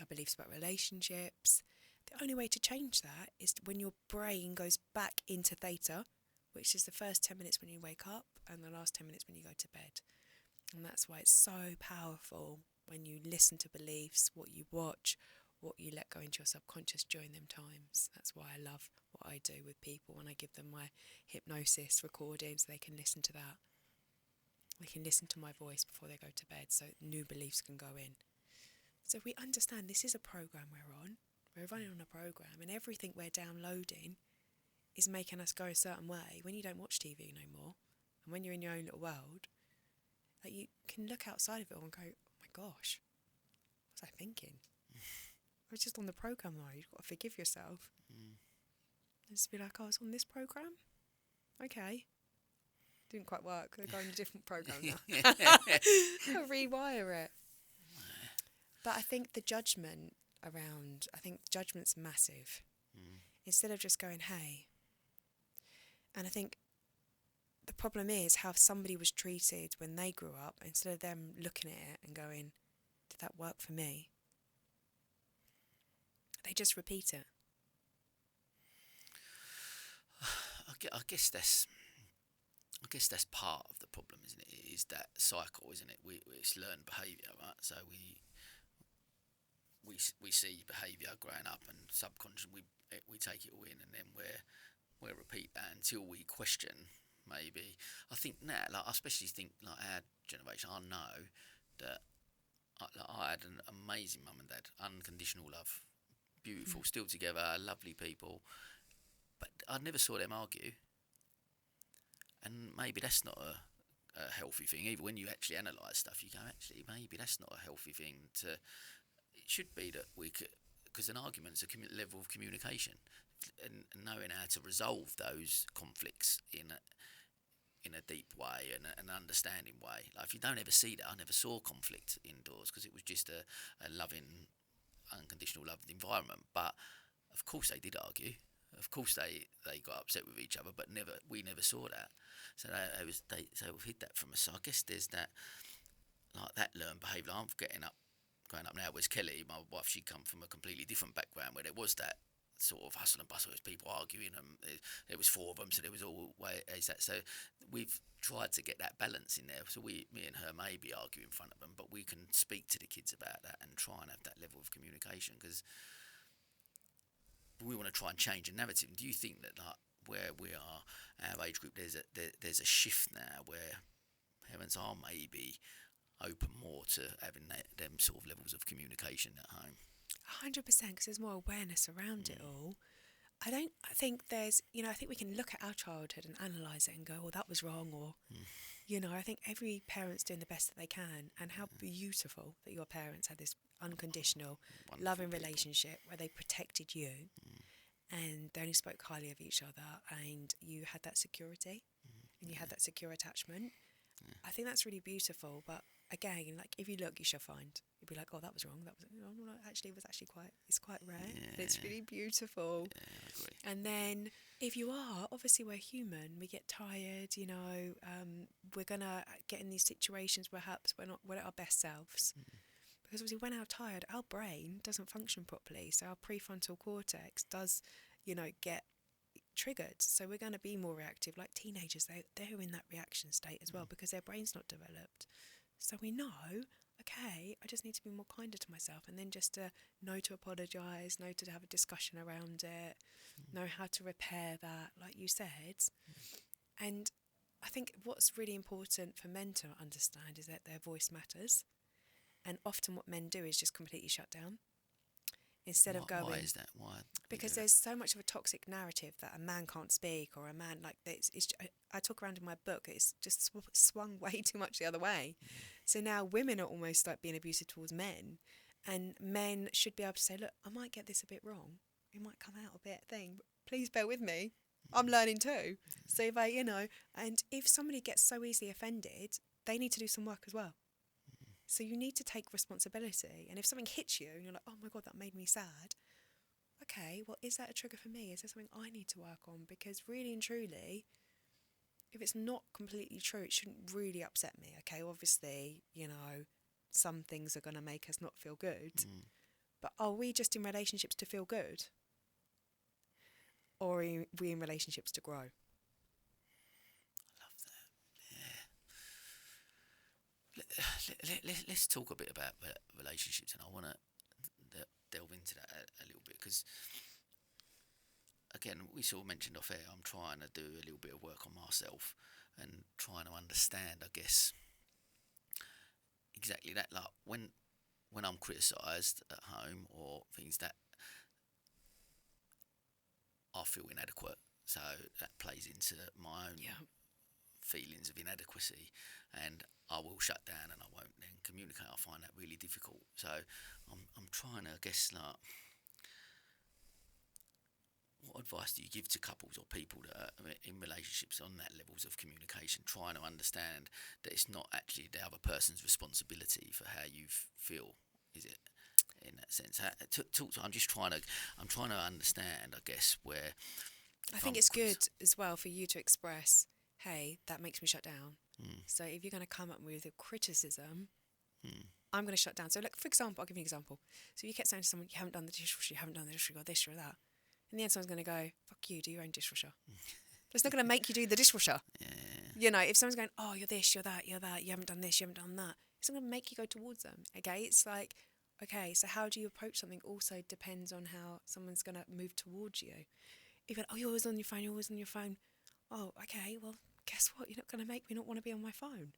our beliefs about relationships. The only way to change that is when your brain goes back into theta, which is the first 10 minutes when you wake up and the last 10 minutes when you go to bed. And that's why it's so powerful when you listen to beliefs, what you watch, what you let go into your subconscious during them times. That's why I love what I do with people when I give them my hypnosis recordings. They can listen to that. They can listen to my voice before they go to bed, so new beliefs can go in. So we understand this is a program we're on. We're running on a program, and everything we're downloading is making us go a certain way. When you don't watch TV no more, and when you're in your own little world, like, you can look outside of it all and go, oh my gosh, what was I thinking? I was just on the program though. You've got to forgive yourself. And just be like, oh, I was on this program? Okay. Didn't quite work. They're going to a different program now. I'll rewire it. But I think the judgment around, I think judgment's massive. Instead of just going, hey. And I think the problem is how somebody was treated when they grew up, instead of them looking at it and going, did that work for me? They just repeat it. I guess that's part of the problem, isn't it? It is that cycle, isn't it? It's learned behaviour, right? So we see behaviour growing up, and subconscious we take it all in, and then we repeat that until we question. Maybe I think now, like I especially think like our generation, I know that I had an amazing mum and dad, unconditional love, beautiful, still together, lovely people, but I never saw them argue. And maybe that's not a healthy thing either. When you actually analyse stuff, you go, actually, maybe that's not a healthy thing to. It should be that we could, because an argument's a level of communication, and knowing how to resolve those conflicts in a deep way and an understanding way. Like, if you don't ever see that, I never saw conflict indoors because it was just a loving, unconditional love environment. But of course they did argue. Of course they got upset with each other, but we never saw that. So they hid that from us. So I guess there's that, like, that learned behaviour. I'm growing up now with Kelly, my wife. She come from a completely different background where there was that sort of hustle and bustle. There was people arguing, and there was 4 of them, so there was all ways that. So we've tried to get that balance in there. So me and her maybe argue in front of them, but we can speak to the kids about that and try and have that level of communication, because we want to try and change a narrative. And do you think that, like, where we are, our age group, there's a shift now where parents are maybe open more to having them sort of levels of communication at home? 100%, because there's more awareness around it all. I think there's, I think we can look at our childhood and analyse it and go, oh, that was wrong, or, I think every parent's doing the best that they can, and how beautiful that your parents had this unconditional, Wonderful loving people. relationship where they protected you and they only spoke highly of each other, and you had that security and you had that secure attachment. I think that's really beautiful. But again, like, if you look, you shall find. You'll be like, oh, that was wrong. That was no, actually, it was actually it's quite rare. And it's really beautiful. Yeah, I agree. And then if you are, obviously we're human. We get tired. We're gonna get in these situations. Perhaps we're at our best selves. Because obviously when we're tired, our brain doesn't function properly. So our prefrontal cortex does, get triggered. So we're going to be more reactive. Like teenagers, they're in that reaction state as well, because their brain's not developed. So we know, okay, I just need to be more kinder to myself, and then just to know to apologise, know to have a discussion around it, know how to repair that, like you said. And I think what's really important for men to understand is that their voice matters. And often what men do is just completely shut down. instead of going. Why is that? Why? Because there's so much of a toxic narrative that a man can't speak, or a man like this. I talk around in my book. It's just swung way too much the other way. So now women are almost like being abusive towards men, and men should be able to say, "Look, I might get this a bit wrong. It might come out a bit thing, but please bear with me. I'm learning too." So if and if somebody gets so easily offended, they need to do some work as well. So you need to take responsibility. And if something hits you and you're like, "Oh my God, that made me sad." Okay, well, is that a trigger for me? Is there something I need to work on? Because really and truly, if it's not completely true, it shouldn't really upset me. Okay, obviously, some things are going to make us not feel good. But are we just in relationships to feel good? Or are we in relationships to grow? I love that. Yeah. Let's talk a bit about relationships, and I want to delve into that a little bit, because again, we sort of mentioned off air, I'm trying to do a little bit of work on myself and trying to understand, I guess, exactly that. Like when I'm criticised at home or things that I feel inadequate, so that plays into my own feelings of inadequacy, and I will shut down and I won't then communicate. I find that really difficult. So I'm trying to, I guess, like, what advice do you give to couples or people that are in relationships on that levels of communication, trying to understand that it's not actually the other person's responsibility for how you feel, is it? In that sense, I'm trying to understand, I guess, where. I think it's good as well for you to express, hey, that makes me shut down. So if you're going to come up with a criticism, I'm going to shut down. So, like, for example, I'll give you an example. So you kept saying to someone, you haven't done the dishwasher, you haven't done the dishwasher, or this or that. In the end, someone's going to go, fuck you, do your own dishwasher. But it's not going to make you do the dishwasher. If someone's going, oh, you're this, you're that, you haven't done this, you haven't done that, it's not going to make you go towards them. Okay, it's like, okay, so how do you approach something also depends on how someone's going to move towards you. If you're like, oh, you're always on your phone, you're always on your phone. Oh, okay, well, guess what? You're not going to make me not want to be on my phone.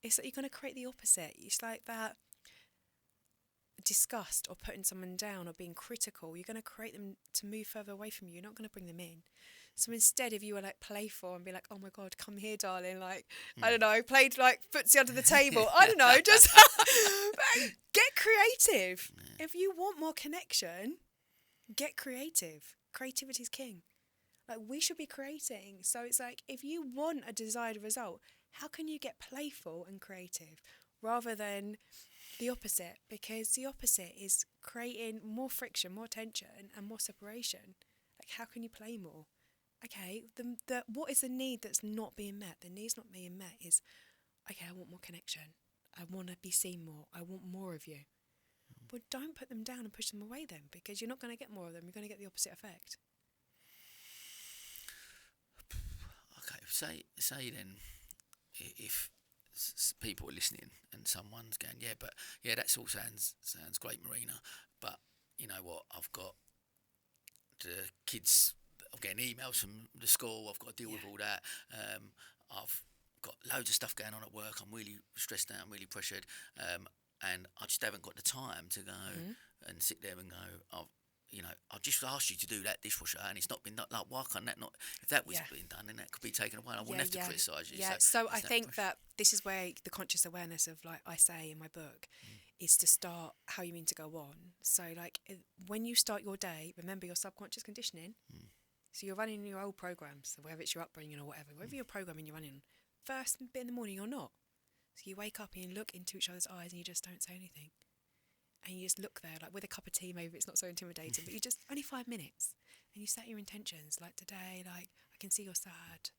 It's like you're going to create the opposite. It's like that disgust or putting someone down or being critical. You're going to create them to move further away from you. You're not going to bring them in. So instead, if you were like playful and be like, oh my God, come here, darling, like, I don't know, played like footsie under the table. I don't know, just get creative. If you want more connection, get creative. Creativity is king. Like, we should be creating. So it's like, if you want a desired result, how can you get playful and creative rather than the opposite? Because the opposite is creating more friction, more tension, and more separation. Like, how can you play more? Okay, what is the need that's not being met? The need's not being met is, okay, I want more connection. I want to be seen more. I want more of you. But don't put them down and push them away then, because you're not going to get more of them. You're going to get the opposite effect. Okay, say then, if people are listening and someone's going, that all sounds great, Marina, but you know what, I've got the kids, I'm getting emails from the school, I've got to deal with all that, I've got loads of stuff going on at work, I'm really stressed out, I'm really pressured, and I just haven't got the time to go and sit there and go, I just asked you to do that dishwasher and it's not been done. Like, why can't that not? If that was being done, then that could be taken away. I wouldn't have to criticise you. Yeah, so I think that this is where the conscious awareness of, like I say in my book, is to start how you mean to go on. So, like, when you start your day, remember your subconscious conditioning. So you're running your old programs, so whether it's your upbringing or whatever you're programming, you're running first bit in the morning, you're not. So you wake up and you look into each other's eyes and you just don't say anything. And you just look there, like with a cup of tea, maybe it's not so intimidating, but you just, only 5 minutes. And you set your intentions, like today, like, I can see you're sad.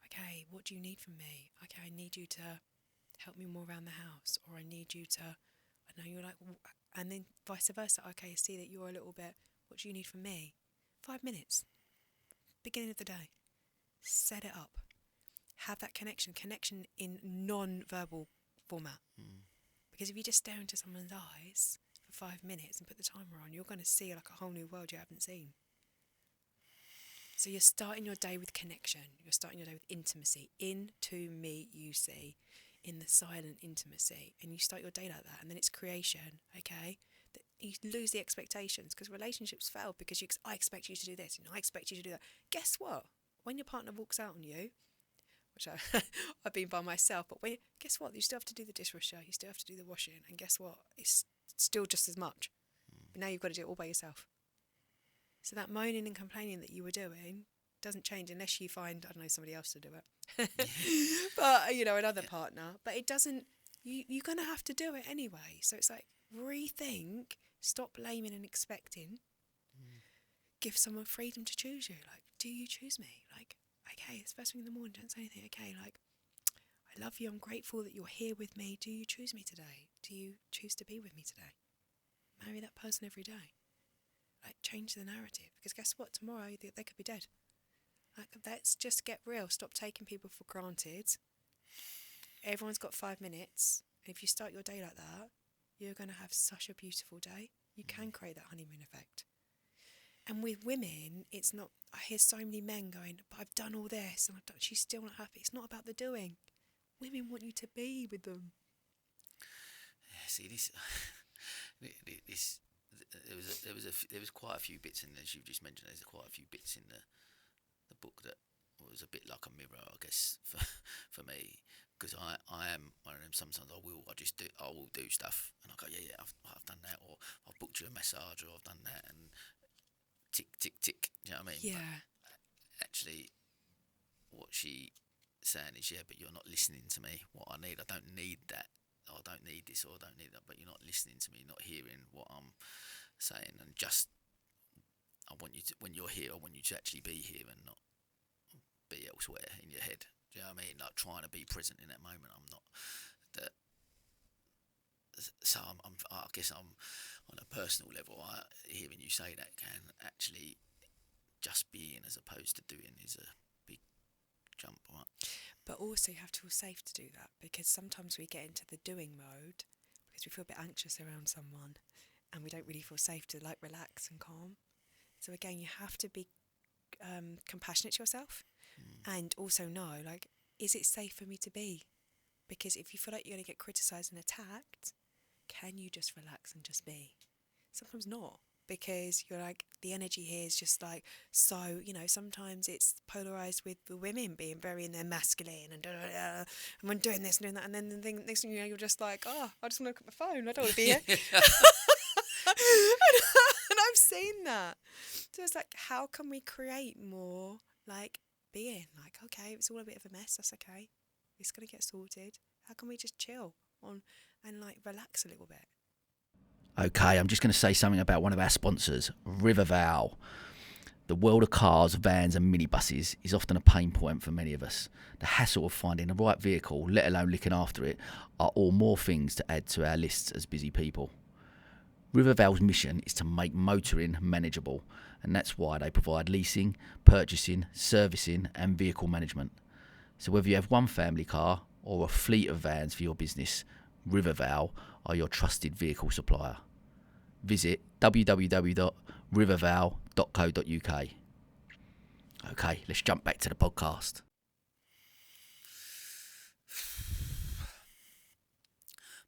Okay, what do you need from me? Okay, I need you to help me more around the house. Or I need you to, I know you're like, and then vice versa. Okay, I see that you're a little bit, what do you need from me? 5 minutes. Beginning of the day. Set it up. Have that connection in non-verbal format. Because if you just stare into someone's eyes for 5 minutes and put the timer on, you're going to see like a whole new world you haven't seen. So you're starting your day with connection. You're starting your day with intimacy. Into me, you see, in the silent intimacy. And you start your day like that. And then it's creation, okay? you lose the expectations, because relationships fail because I expect you to do this and I expect you to do that. Guess what? When your partner walks out on you, which I've been by myself, but guess what? You still have to do the dishwasher, you still have to do the washing, and guess what? It's still just as much. But now you've got to do it all by yourself. So that moaning and complaining that you were doing doesn't change unless you find, I don't know, somebody else to do it. But, you know, another partner. But it doesn't, you're going to have to do it anyway. So it's like, rethink, stop blaming and expecting. Give someone freedom to choose you. Like, do you choose me? Like, okay, it's first thing in the morning, don't say anything. Okay, like, I love you, I'm grateful that you're here with me. Do you choose me today? Do you choose to be with me today? Marry that person every day. Like, change the narrative. Because guess what? Tomorrow, they could be dead. Like, let's just get real. Stop taking people for granted. Everyone's got 5 minutes. And if you start your day like that, you're going to have such a beautiful day. You can create that honeymoon effect. And with women, it's not, I hear so many men going, but I've done all this and she's still not happy. It's not about the doing. Women want you to be with them. Yeah, see, there was quite a few bits in there, as you've just mentioned. There's quite a few bits in the book that was a bit like a mirror, I guess, for me, because I am one of them. Sometimes I will do stuff, and I go, yeah, I've done that, or I've booked you a massage, or I've done that, and tick, tick, tick. Do you know what I mean? Yeah. But actually, what she saying is, yeah, but you're not listening to me. What I need, I don't need that. I don't need this, or I don't need that. But you're not listening to me, not hearing what I'm saying, and just I want you to, when you're here, I want you to actually be here and not be elsewhere in your head. Do you know what I mean? Like, trying to be present in that moment. I'm not that. So I guess I'm on a personal level. Hearing you say that can actually just being as opposed to doing is a big jump, right? But also you have to feel safe to do that, because sometimes we get into the doing mode because we feel a bit anxious around someone and we don't really feel safe to like relax and calm. So again, you have to be compassionate to yourself and also know, like, is it safe for me to be? Because if you feel like you're going to get criticised and attacked, can you just relax and just be? Sometimes not, because you're like, the energy here is just like, so, you know, sometimes it's polarised with the women being very in their masculine and and I'm doing this and doing that, and then the next thing you know, you're just like, oh, I just want to look at my phone, I don't want to be here. And I've seen that. So it's like, how can we create more like being like, okay, it's all a bit of a mess, that's okay, it's going to get sorted. How can we just chill on and like relax a little bit? Okay, I'm just going to say something about one of our sponsors, Riverval. The world of cars, vans and minibuses is often a pain point for many of us. The hassle of finding the right vehicle, let alone looking after it, are all more things to add to our lists as busy people. Riverval's mission is to make motoring manageable, and that's why they provide leasing, purchasing, servicing and vehicle management. So whether you have one family car or a fleet of vans for your business, Riverval are your trusted vehicle supplier. Visit www.riverval.co.uk. Okay, let's jump back to the podcast.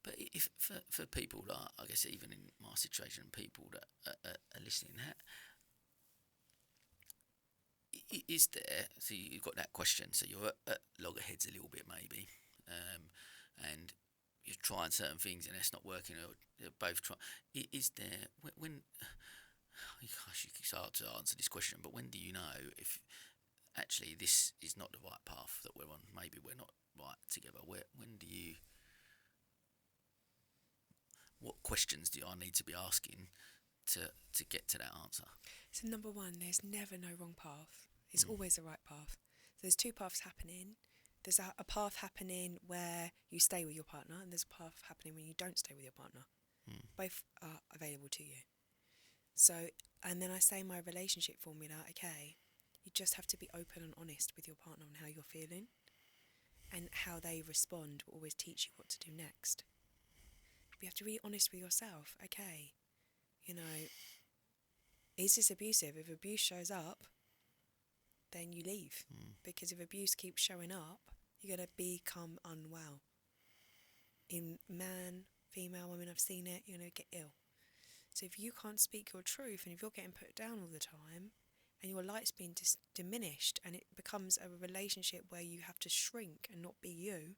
But if for people that, I guess even in my situation, people that are listening, is there? So you've got that question. So you're at loggerheads a little bit maybe, and you're trying certain things and it's not working, or they're both trying. Is there when? Gosh, it's hard to answer this question, but when do you know if actually this is not the right path that we're on? Maybe we're not right together. When do you? What questions do I need to be asking to get to that answer? So number one, there's never no wrong path. It's always the right path. So there's two paths happening. There's a path happening where you stay with your partner, and there's a path happening when you don't stay with your partner. Both are available to you. So, and then I say my relationship formula, okay, you just have to be open and honest with your partner on how you're feeling, and how they respond will always teach you what to do next. You have to be honest with yourself. Okay, you know, is this abusive? If abuse shows up, then you leave. Because if abuse keeps showing up, you're going to become unwell. In man, female, women, I've seen it, you're going to get ill. So if you can't speak your truth, and if you're getting put down all the time, and your light's being diminished, and it becomes a relationship where you have to shrink and not be you,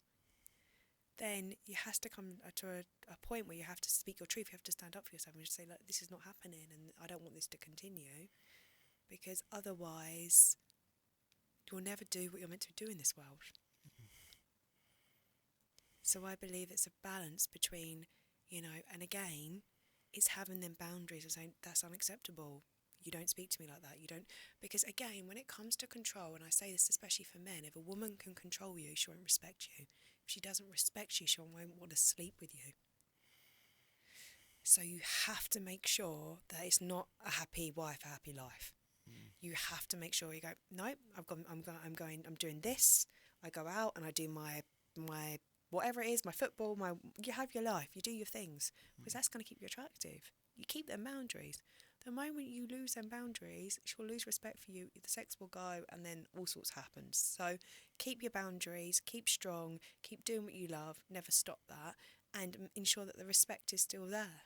then you has to come to a point where you have to speak your truth. You have to stand up for yourself and just say, look, this is not happening, and I don't want this to continue, because otherwise you'll never do what you're meant to do in this world. So I believe it's a balance between, and again, it's having them boundaries of saying, that's unacceptable. You don't speak to me like that. You don't, because again, when it comes to control, and I say this especially for men, if a woman can control you, she won't respect you. If she doesn't respect you, she won't want to sleep with you. So you have to make sure that it's not a happy wife, a happy life. You have to make sure you go, no, I'm doing this. I go out and I do my whatever it is, my football, you have your life, you do your things, because that's going to keep you attractive. You keep them boundaries. The moment you lose them boundaries, she'll lose respect for you, the sex will go, and then all sorts happens. So keep your boundaries, keep strong, keep doing what you love, never stop that, and ensure that the respect is still there.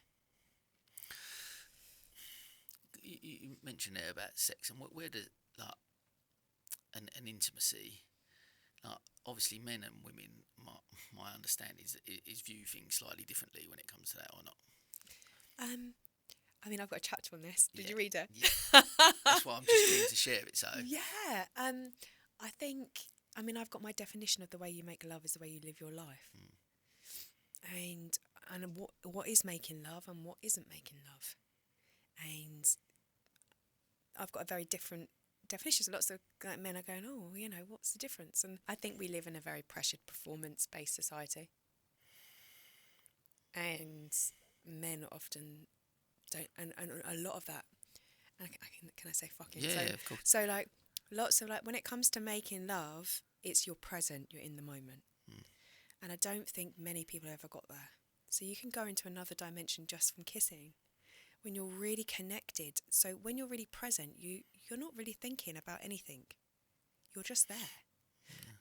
You mentioned there about sex, and where does an intimacy, obviously men and women, my understanding is view things slightly differently when it comes to that, or not? I mean, I've got a chapter on this. Did you read it? Yeah. That's why I'm just keen to share it. So yeah, I think, I've got my definition of the way you make love is the way you live your life, and what is making love and what isn't making love, and I've got a very different definition. So lots of men are going, oh, what's the difference? And I think we live in a very pressured, performance-based society, and men often don't, and a lot of that, and can I say fucking? Yeah, so, of course. So lots of when it comes to making love, it's you're present, you're in the moment, and I don't think many people ever got there. So you can go into another dimension just from kissing, when you're really connected. So when you're really present, you're not really thinking about anything, you're just there.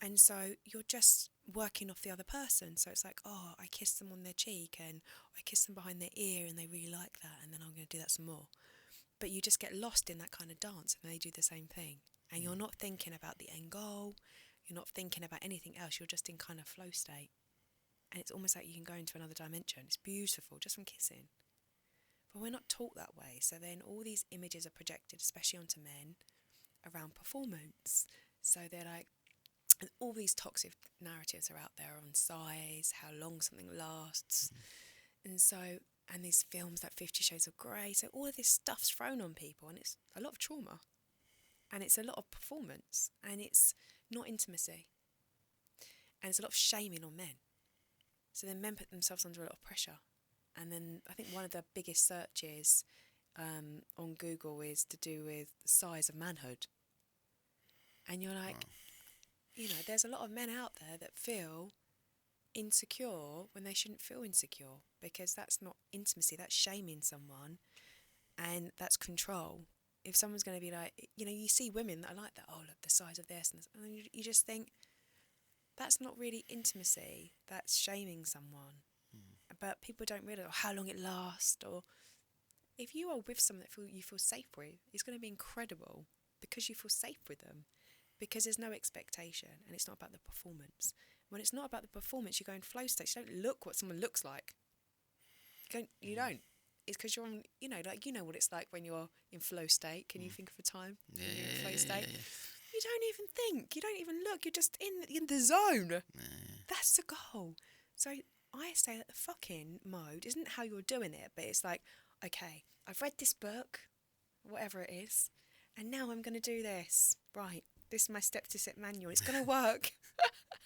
And so you're just working off the other person. So it's like, oh, I kissed them on their cheek, and I kissed them behind their ear, and they really like that, and then I'm going to do that some more. But you just get lost in that kind of dance, and they do the same thing. And you're not thinking about the end goal. You're not thinking about anything else. You're just in kind of flow state. And it's almost like you can go into another dimension. It's beautiful just from kissing. But we're not taught that way. So then all these images are projected, especially onto men, around performance. So they're like, and all these toxic narratives are out there on size, how long something lasts. And so, and these films like 50 Shades of Grey. So all of this stuff's thrown on people, and it's a lot of trauma. And it's a lot of performance. And it's not intimacy. And it's a lot of shaming on men. So then men put themselves under a lot of pressure. And then I think one of the biggest searches on Google is to do with the size of manhood. And you're like, there's a lot of men out there that feel insecure when they shouldn't feel insecure, because that's not intimacy, that's shaming someone, and that's control. If someone's going to be like, you see women that are like that, oh, look, the size of this, and you just think, that's not really intimacy, that's shaming someone. But people don't realise how long it lasts, or if you are with someone that you feel safe with, it's going to be incredible because you feel safe with them, because there's no expectation, and it's not about the performance. When it's not about the performance, you go in flow state. You don't look what someone looks like. You don't. It's because you're on, you know what it's like when you're in flow state. Can you think of a time when you're in flow state? Yeah. You don't even think. You don't even look. You're just in the zone. That's the goal. So I say that the fucking mode isn't how you're doing it, but it's like, okay, I've read this book, whatever it is, and now I'm going to do this. Right, this is my step-to-step manual. It's going to work.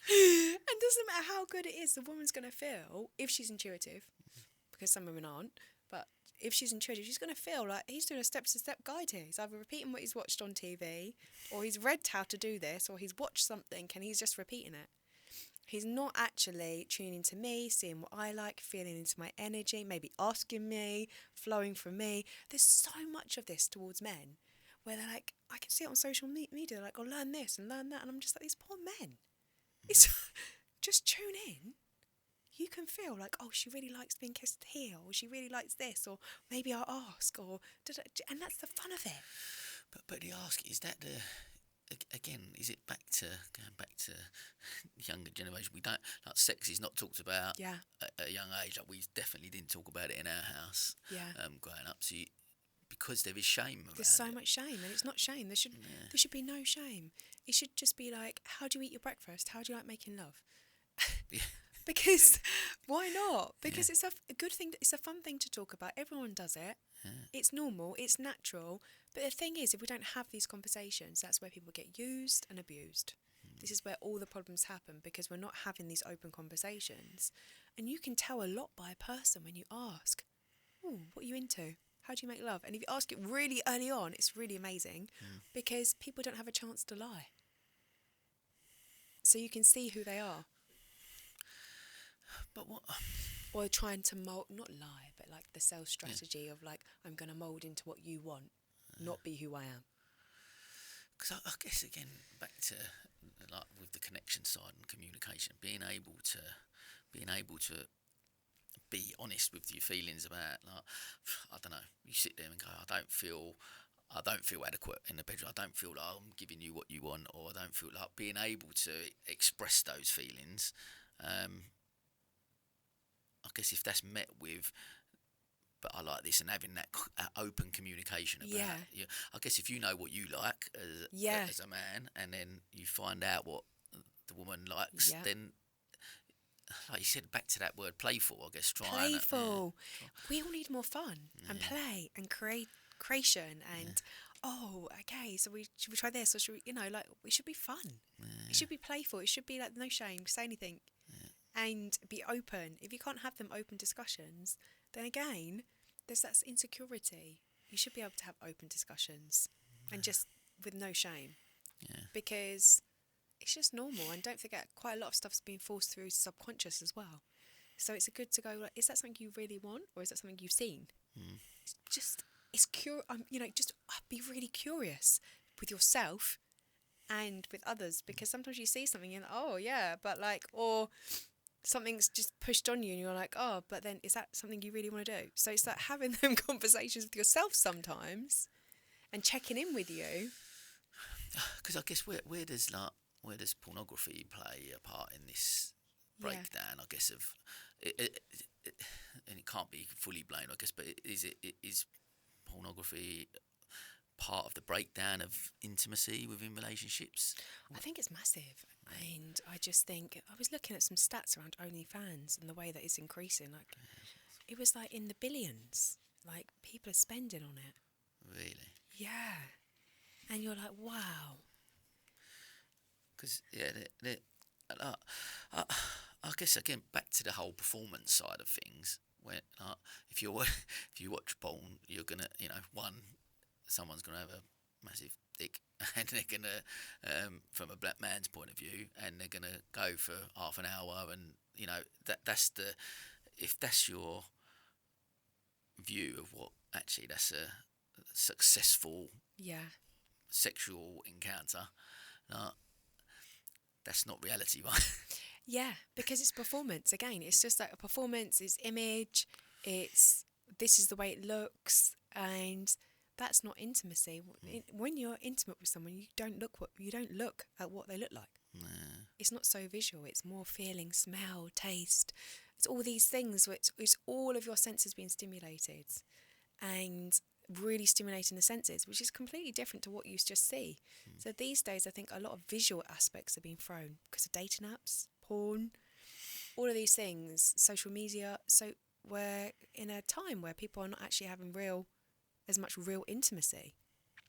And doesn't matter how good it is, the woman's going to feel, if she's intuitive, because some women aren't, but if she's intuitive, she's going to feel like he's doing a step-to-step guide here. He's either repeating what he's watched on TV, or he's read how to do this, or he's watched something and he's just repeating it. He's not actually tuning into me, seeing what I like, feeling into my energy, maybe asking me, flowing from me. There's so much of this towards men where they're like, I can see it on social media, they're like, oh, learn this and learn that. And I'm just like, these poor men. It's just tune in. you can feel like, oh, she really likes being kissed here, or she really likes this, or maybe I'll ask, or and that's the fun of it. But the ask, is that the, again, is it going back to younger generation? We don't, like, sex is not talked about Yeah. at a young age. Like, we definitely didn't talk about it in our house. Yeah. Growing up, so because there is shame around There's so it. much shame, and it's not shame. There should be no shame. It should just be like, how do you eat your breakfast? How do you like making love? Yeah. Because why not? Because it's a good thing. It's a fun thing to talk about. Everyone does it. Yeah. It's normal. It's natural. But the thing is, if we don't have these conversations, that's where people get used and abused. This is where all the problems happen, because we're not having these open conversations. And you can tell a lot by a person when you ask, "Ooh, what are you into? How do you make love?" And if you ask it really early on, it's really amazing, because people don't have a chance to lie. So you can see who they are. But what? Or trying to mold, not lie, but like the sales strategy of like, I'm going to mould into what you want, not be who I am. Because I guess, again, back to, like, with the connection side and communication, being able to be honest with your feelings about, like, I don't know, you sit there and go, I don't feel adequate in the bedroom. I don't feel like I'm giving you what you want, or I don't feel like, being able to express those feelings. I guess if that's met with, but I like this, and having that open communication about it. I guess if you know what you like as a man, and then you find out what the woman likes, then, like you said, back to that word playful, I guess, Playful. We all need more fun and play and creation and, okay, so should we try this, or should we, it should be fun. It should be playful. It should be like, no shame, say anything. And be open. If you can't have them open discussions, then again, there's that insecurity. You should be able to have open discussions and just with no shame. Yeah. Because it's just normal. And don't forget, quite a lot of stuff's being forced through subconscious as well. So it's good to go, like, is that something you really want, or is that something you've seen? Just be really curious with yourself and with others, because sometimes you see something and you're like, oh yeah, but like, or something's just pushed on you and you're like, oh, but then is that something you really want to do? So it's like having them conversations with yourself sometimes and checking in with you. Because I guess where does pornography play a part in this breakdown? I guess of it, and it can't be fully blamed, I guess, but is pornography part of the breakdown of intimacy within relationships? I think it's massive. And I just think, I was looking at some stats around OnlyFans and the way that it's increasing. Like, it was like in the billions. Like, people are spending on it. Really? Yeah. And you're like, wow. Because, I guess, again, back to the whole performance side of things. When if you watch porn, you're gonna, someone's gonna have a massive dick, and they're gonna, from a black man's point of view, and they're gonna go for half an hour, and if that's your view of what actually that's a successful sexual encounter, that's not reality, right? Yeah, because it's performance. Again, it's just like a performance, it's image, this is the way it looks, and that's not intimacy. When you're intimate with someone, you don't look at what they look like. It's not so visual. It's more feeling, smell, taste. It's all these things. It's all of your senses being stimulated, and really stimulating the senses, which is completely different to what you just see. So these days, I think a lot of visual aspects are being thrown because of dating apps, porn, all of these things, social media. So we're in a time where people are not actually having as much real intimacy.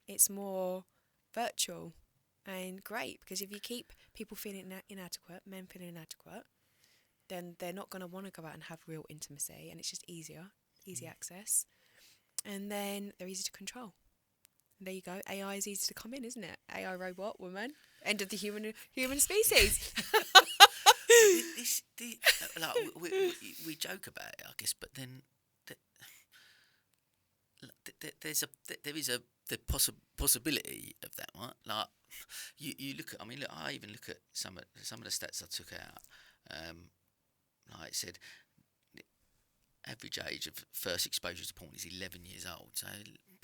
It's more virtual, and great, because if you keep people feeling inadequate, men feeling inadequate, then they're not going to want to go out and have real intimacy, and it's just easy access, and then they're easy to control. And there you go. AI is easy to come in, isn't it? AI robot woman, end of the human species. We joke about it, I guess, but then there is the possibility of that, right? Like you look at. I mean, look, I even look at some of the stats I took out. like it said, the average age of first exposure to porn is 11 years old. So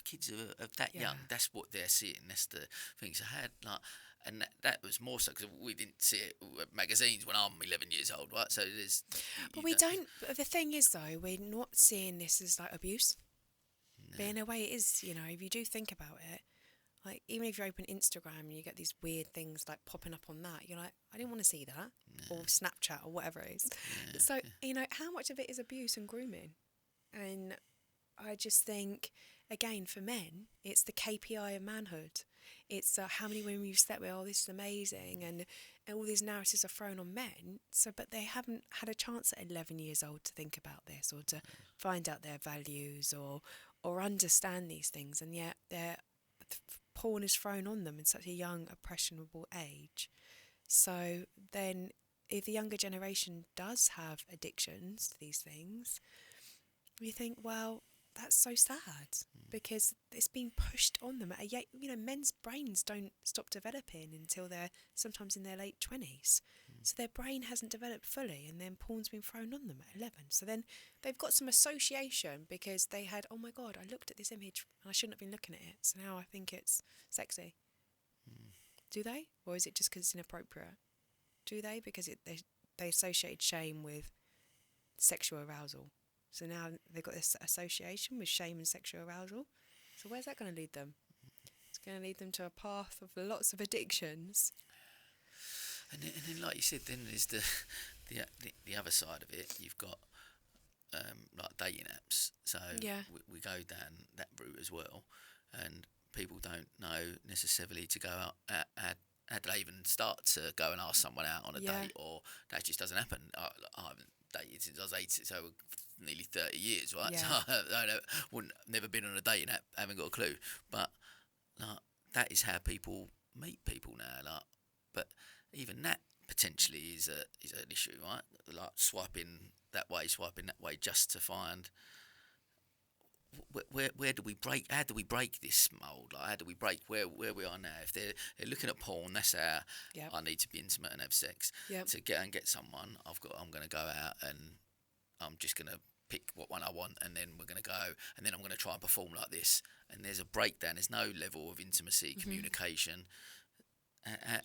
kids of that young, that's what they're seeing. That's the thing. So I had like, and that was more so because we didn't see it with magazines when I'm 11 years old, right? So there's. But we don't. The thing is, though, we're not seeing this as like abuse. No. But in a way, it is. You know, if you do think about it, like even if you open Instagram and you get these weird things like popping up on that, you're like, I didn't want to see that, or Snapchat or whatever it is. So you know, how much of it is abuse and grooming? And I just think, again, for men, it's the KPI of manhood. It's how many women you've slept with. Oh, this is amazing, and all these narratives are thrown on men. So, but they haven't had a chance at 11 years old to think about this or to find out their values or understand these things, and yet porn is thrown on them in such a young, impressionable age. So then, if the younger generation does have addictions to these things, you think, well, that's so sad because it's being pushed on them. You know, men's brains don't stop developing until they're sometimes in their late 20s. So their brain hasn't developed fully, and then porn's been thrown on them at 11. So then they've got some association because they had, oh my God, I looked at this image and I shouldn't have been looking at it. So now I think it's sexy. Do they? Or is it just because it's inappropriate? Do they? Because they associated shame with sexual arousal. So now they've got this association with shame and sexual arousal. So where's that going to lead them? It's going to lead them to a path of lots of addictions. And then, like you said, then there's the other side of it. You've got like dating apps. So we go down that route as well, and people don't know necessarily to go out. How do they even start to go and ask someone out on a date, or that just doesn't happen? I haven't dated since I was 18, so nearly 30 years, right? So I never been on a dating app, haven't got a clue. But like, that is how people meet people now. Like, but even that potentially is an issue, right? Like swiping that way, just to find where do we break? How do we break this mould? Like, how do we break where we are now? If they're looking at porn, that's how I need to be intimate and have sex. To get someone, I'm going to go out and I'm just going to pick what one I want, and then we're going to go, and then I'm going to try and perform like this. And there's a breakdown. There's no level of intimacy, communication.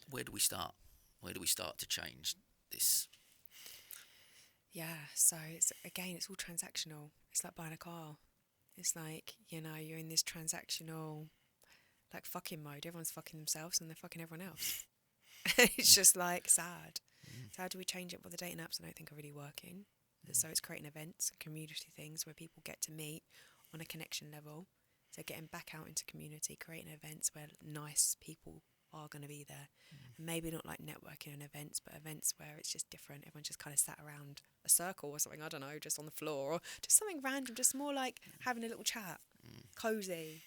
Where do we start? Where do we start to change this? Yeah, so it's all transactional. It's like buying a car. It's like, you know, you're in this transactional, like, fucking mode. Everyone's fucking themselves and they're fucking everyone else. It's just, like, sad. So how do we change it? Well, the dating apps I don't think are really working. So it's creating events and community things where people get to meet on a connection level. So getting back out into community, creating events where nice people are going to be there. And maybe not like networking and events, but events where it's just different. Everyone just kind of sat around a circle or something, I don't know, just on the floor, or just something random, just more like having a little chat, cozy.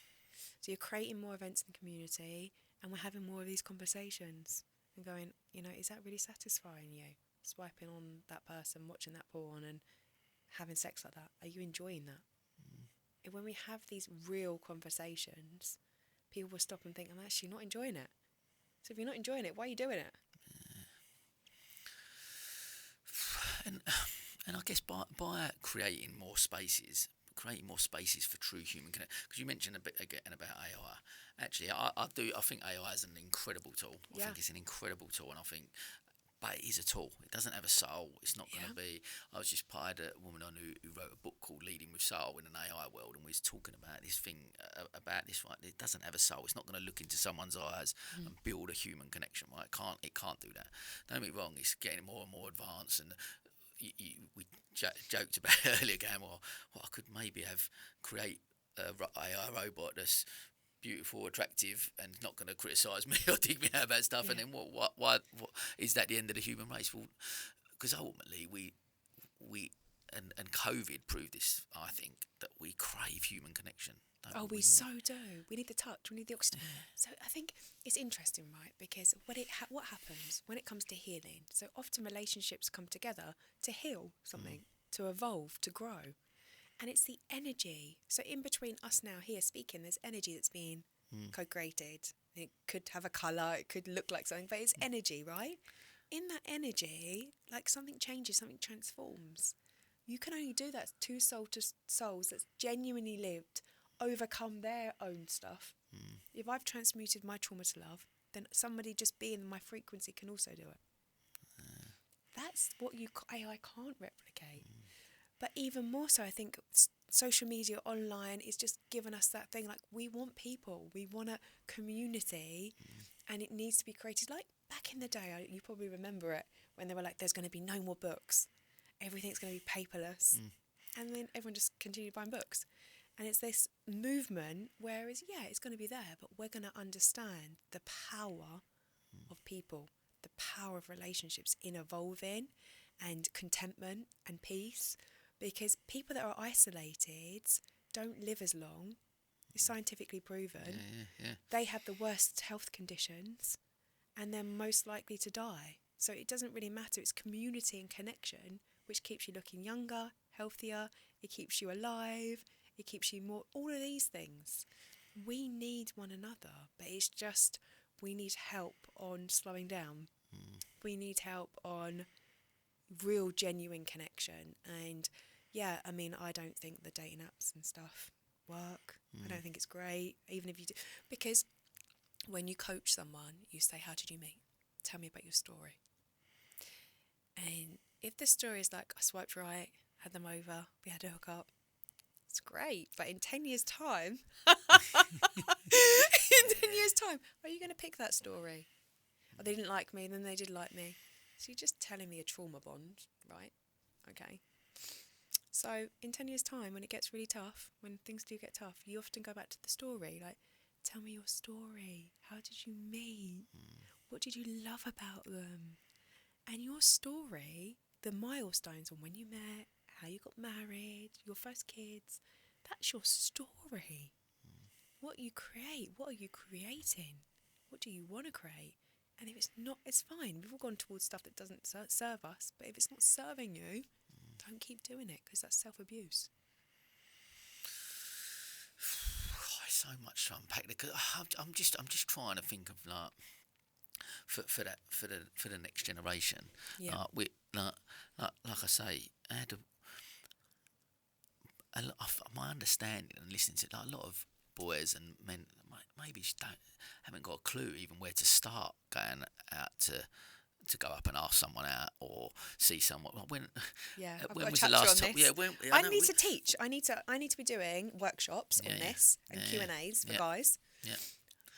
So you're creating more events in the community, and we're having more of these conversations and going, you know, is that really satisfying you? Swiping on that person, watching that porn and having sex like that. Are you enjoying that? And when we have these real conversations, people will stop and think, I'm actually not enjoying it. So if you're not enjoying it, why are you doing it? And I guess by creating more spaces for true human connection. Because you mentioned a bit again about AI. Actually, I think AI is an incredible tool. I think it's an incredible tool, and I think, but it is a tool. It doesn't have a soul. It's not going to be. I was just part of a woman on who wrote a book called Leading with Soul in an AI world, and we was talking about this thing about this. Right, it doesn't have a soul. It's not going to look into someone's eyes and build a human connection. Right, it can't do that. Don't get me wrong. It's getting more and more advanced, and we joked about earlier, going, well, I could maybe create a AI robot that's beautiful, attractive, and not going to criticise me or dig me out about stuff. And then what is that the end of the human race? Well, because ultimately we and COVID proved this. I think that we crave human connection. We so do. We need the touch. We need the oxygen. So I think it's interesting, right? Because what happens when it comes to healing? So often relationships come together to heal something, to evolve, to grow. And it's the energy. So in between us now here speaking, there's energy that's being co-created. It could have a colour, it could look like something, but it's energy, right? in that energy, like something changes, something transforms. You can only do that to souls that's genuinely lived, overcome their own stuff. If I've transmuted my trauma to love, then somebody just being in my frequency can also do it. That's what AI can't replicate. But even more so, I think social media, online, is just giving us that thing, like, we want people, we want a community, and it needs to be created. Like back in the day, you probably remember it, when they were like, there's going to be no more books, everything's going to be paperless, and then everyone just continued buying books. And it's this movement where it's going to be there, but we're going to understand the power of people, the power of relationships in evolving, and contentment and peace, because people that are isolated don't live as long. It's scientifically proven. They have the worst health conditions, and they're most likely to die. So it doesn't really matter. It's community and connection which keeps you looking younger, healthier. It keeps you alive. It keeps you more, all of these things. We need one another, but it's just, we need help on slowing down. We need help on real, genuine connection. And I don't think the dating apps and stuff work. I don't think it's great, even if you do. Because when you coach someone, you say, how did you meet? Tell me about your story. And if the story is like, I swiped right, had them over, we had a hookup, it's great. But in 10 years' time, are you going to pick that story? Oh, they didn't like me, then they did like me. So you're just telling me a trauma bond, right? Okay. So in 10 years' time, when it gets really tough, when things do get tough, you often go back to the story. Like, tell me your story. How did you meet? What did you love about them? And your story, the milestones on when you met, how you got married, your first kids, that's your story. What you create, what are you creating? What do you want to create? And if it's not, it's fine. We've all gone towards stuff that doesn't serve us, but if it's not serving you, don't keep doing it, because that's self-abuse. So much to unpack there, because I'm just trying to think of, like, for the next generation. Like I say, my understanding and listening to, like, a lot of boys and men maybe haven't got a clue even where to start going out to go up and ask someone out or see someone. When was the last time? Yeah, I need to teach. I need to be doing workshops on this and Q&As for guys. Yeah.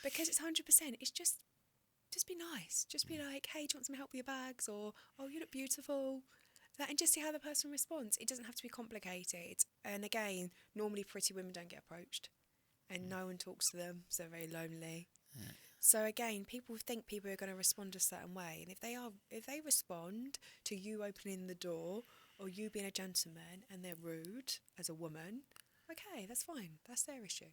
Because it's 100%. It's just be nice. Just be like, hey, do you want some help with your bags? Or, oh, you look beautiful. And just see how the person responds. It doesn't have to be complicated. And again, normally pretty women don't get approached, and no one talks to them, so they're very lonely. Yeah. So again, people think people are going to respond a certain way, and if they respond to you opening the door or you being a gentleman and they're rude as a woman, okay, that's fine. That's their issue.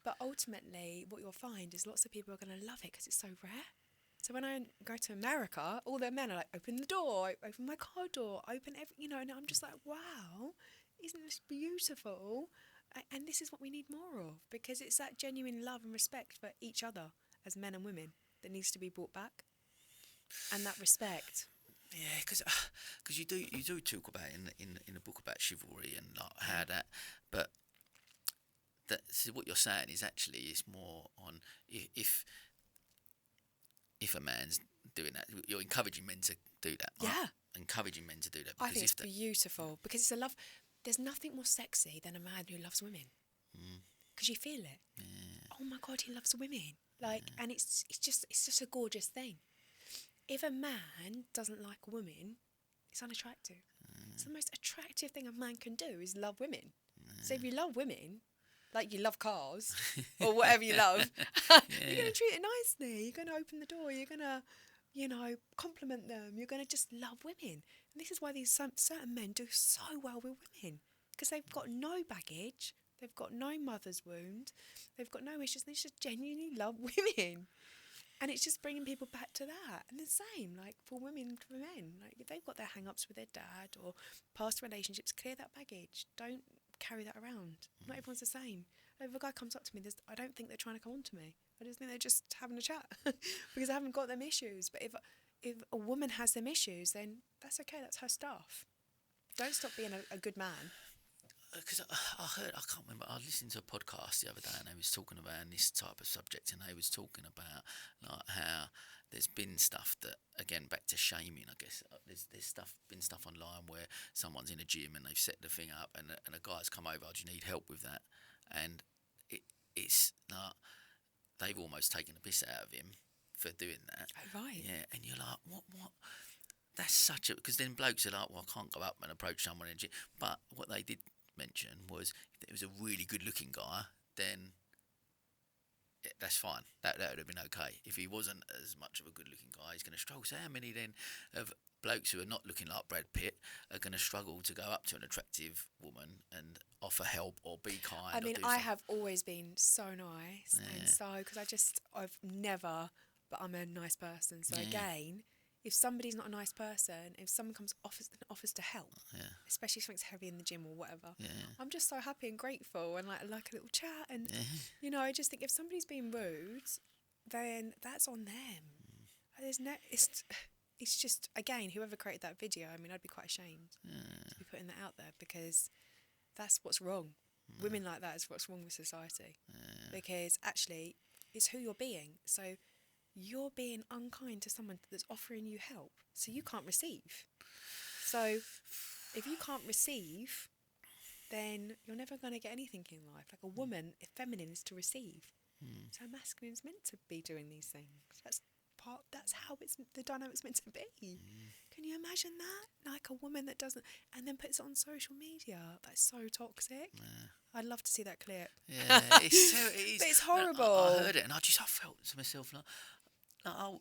But ultimately, what you'll find is lots of people are going to love it because it's so rare. So when I go to America, all the men are like, open the door, open my car door, open and I'm just like, wow, isn't this beautiful? And this is what we need more of, because it's that genuine love and respect for each other as men and women that needs to be brought back, and that respect. Yeah, because you do talk about in the book about chivalry and like how that, but so what you're saying is actually it's more on if a man's doing that, you're encouraging men to do that. Right? Yeah, encouraging men to do that. I think it's beautiful, because it's a love. There's nothing more sexy than a man who loves women, because you feel it. Yeah. Oh my God, he loves women. And it's just a gorgeous thing. If a man doesn't like women, it's unattractive. It's the most attractive thing a man can do is love women. So if you love women, like you love cars or whatever you love, you're going to treat it nicely. You're going to open the door. You're going to, compliment them. You're going to just love women. And this is why these certain men do so well with women, because they've got no baggage. They've got no mother's wound. They've got no issues. They just genuinely love women. And it's just bringing people back to that. And the same, like, for women, for men. Like, if they've got their hang-ups with their dad or past relationships, clear that baggage. Don't carry that around. Not everyone's the same. If a guy comes up to me, I don't think they're trying to come on to me. I just think they're just having a chat because I haven't got them issues. But if a woman has them issues, then that's okay. That's her stuff. Don't stop being a good man. Because I heard, I can't remember, I listened to a podcast the other day and they was talking about this type of subject, and they was talking about like how there's been stuff that, again, back to shaming, I guess, there's been stuff online where someone's in a gym and they've set the thing up and a guy's come over, do you need help with that? And it's like, they've almost taken the piss out of him for doing that. Oh, right. Yeah, and you're like, what? That's such a... Because then blokes are like, well, I can't go up and approach someone in a gym. But what they did mention was, if it was a really good-looking guy, then that's fine. That would have been okay. If he wasn't as much of a good-looking guy, he's going to struggle. So how many then of blokes who are not looking like Brad Pitt are going to struggle to go up to an attractive woman and offer help or be kind? I mean, I have always been so nice, and so, because I've never, but I'm a nice person. So again, if somebody's not a nice person, if someone offers to help, especially if something's heavy in the gym or whatever, I'm just so happy and grateful, and like a little chat, and you know, I just think if somebody's being rude, then that's on them. There's no, it's just, again, whoever created that video, I mean, I'd be quite ashamed to be putting that out there, because that's what's wrong. Women like that is what's wrong with society, because actually it's who you're being. So you're being unkind to someone that's offering you help, so you can't receive. So if you can't receive, then you're never going to get anything in life. Like a woman, feminine is to receive. So masculine is meant to be doing these things. That's how the dynamic's meant to be. Can you imagine that? Like a woman that doesn't, and then puts it on social media. That's so toxic. I'd love to see that clip. Yeah, it is. But it's horrible. I heard it and I felt to myself like I'll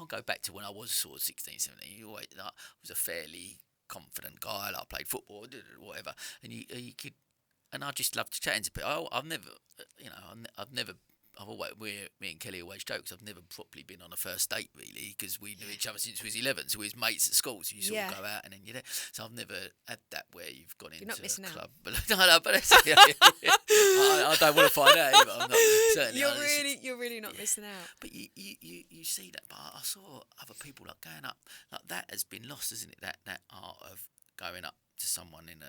go back to when I was sort of 16, 17. I was a fairly confident guy. Like I played football, did whatever, and you could, and I just loved chatting to people. I've never, me and Kelly always joke, 'cause I've never properly been on a first date really, because we knew each other since we was 11, so we was mates at school, so you sort of go out and then you're there. So I've never had that where you've gone into a club. But no, but I don't want to find out either. I'm not certainly. You're really not missing out. But you see that. But I saw other people like going up, like that has been lost, isn't it? That art of going up to someone in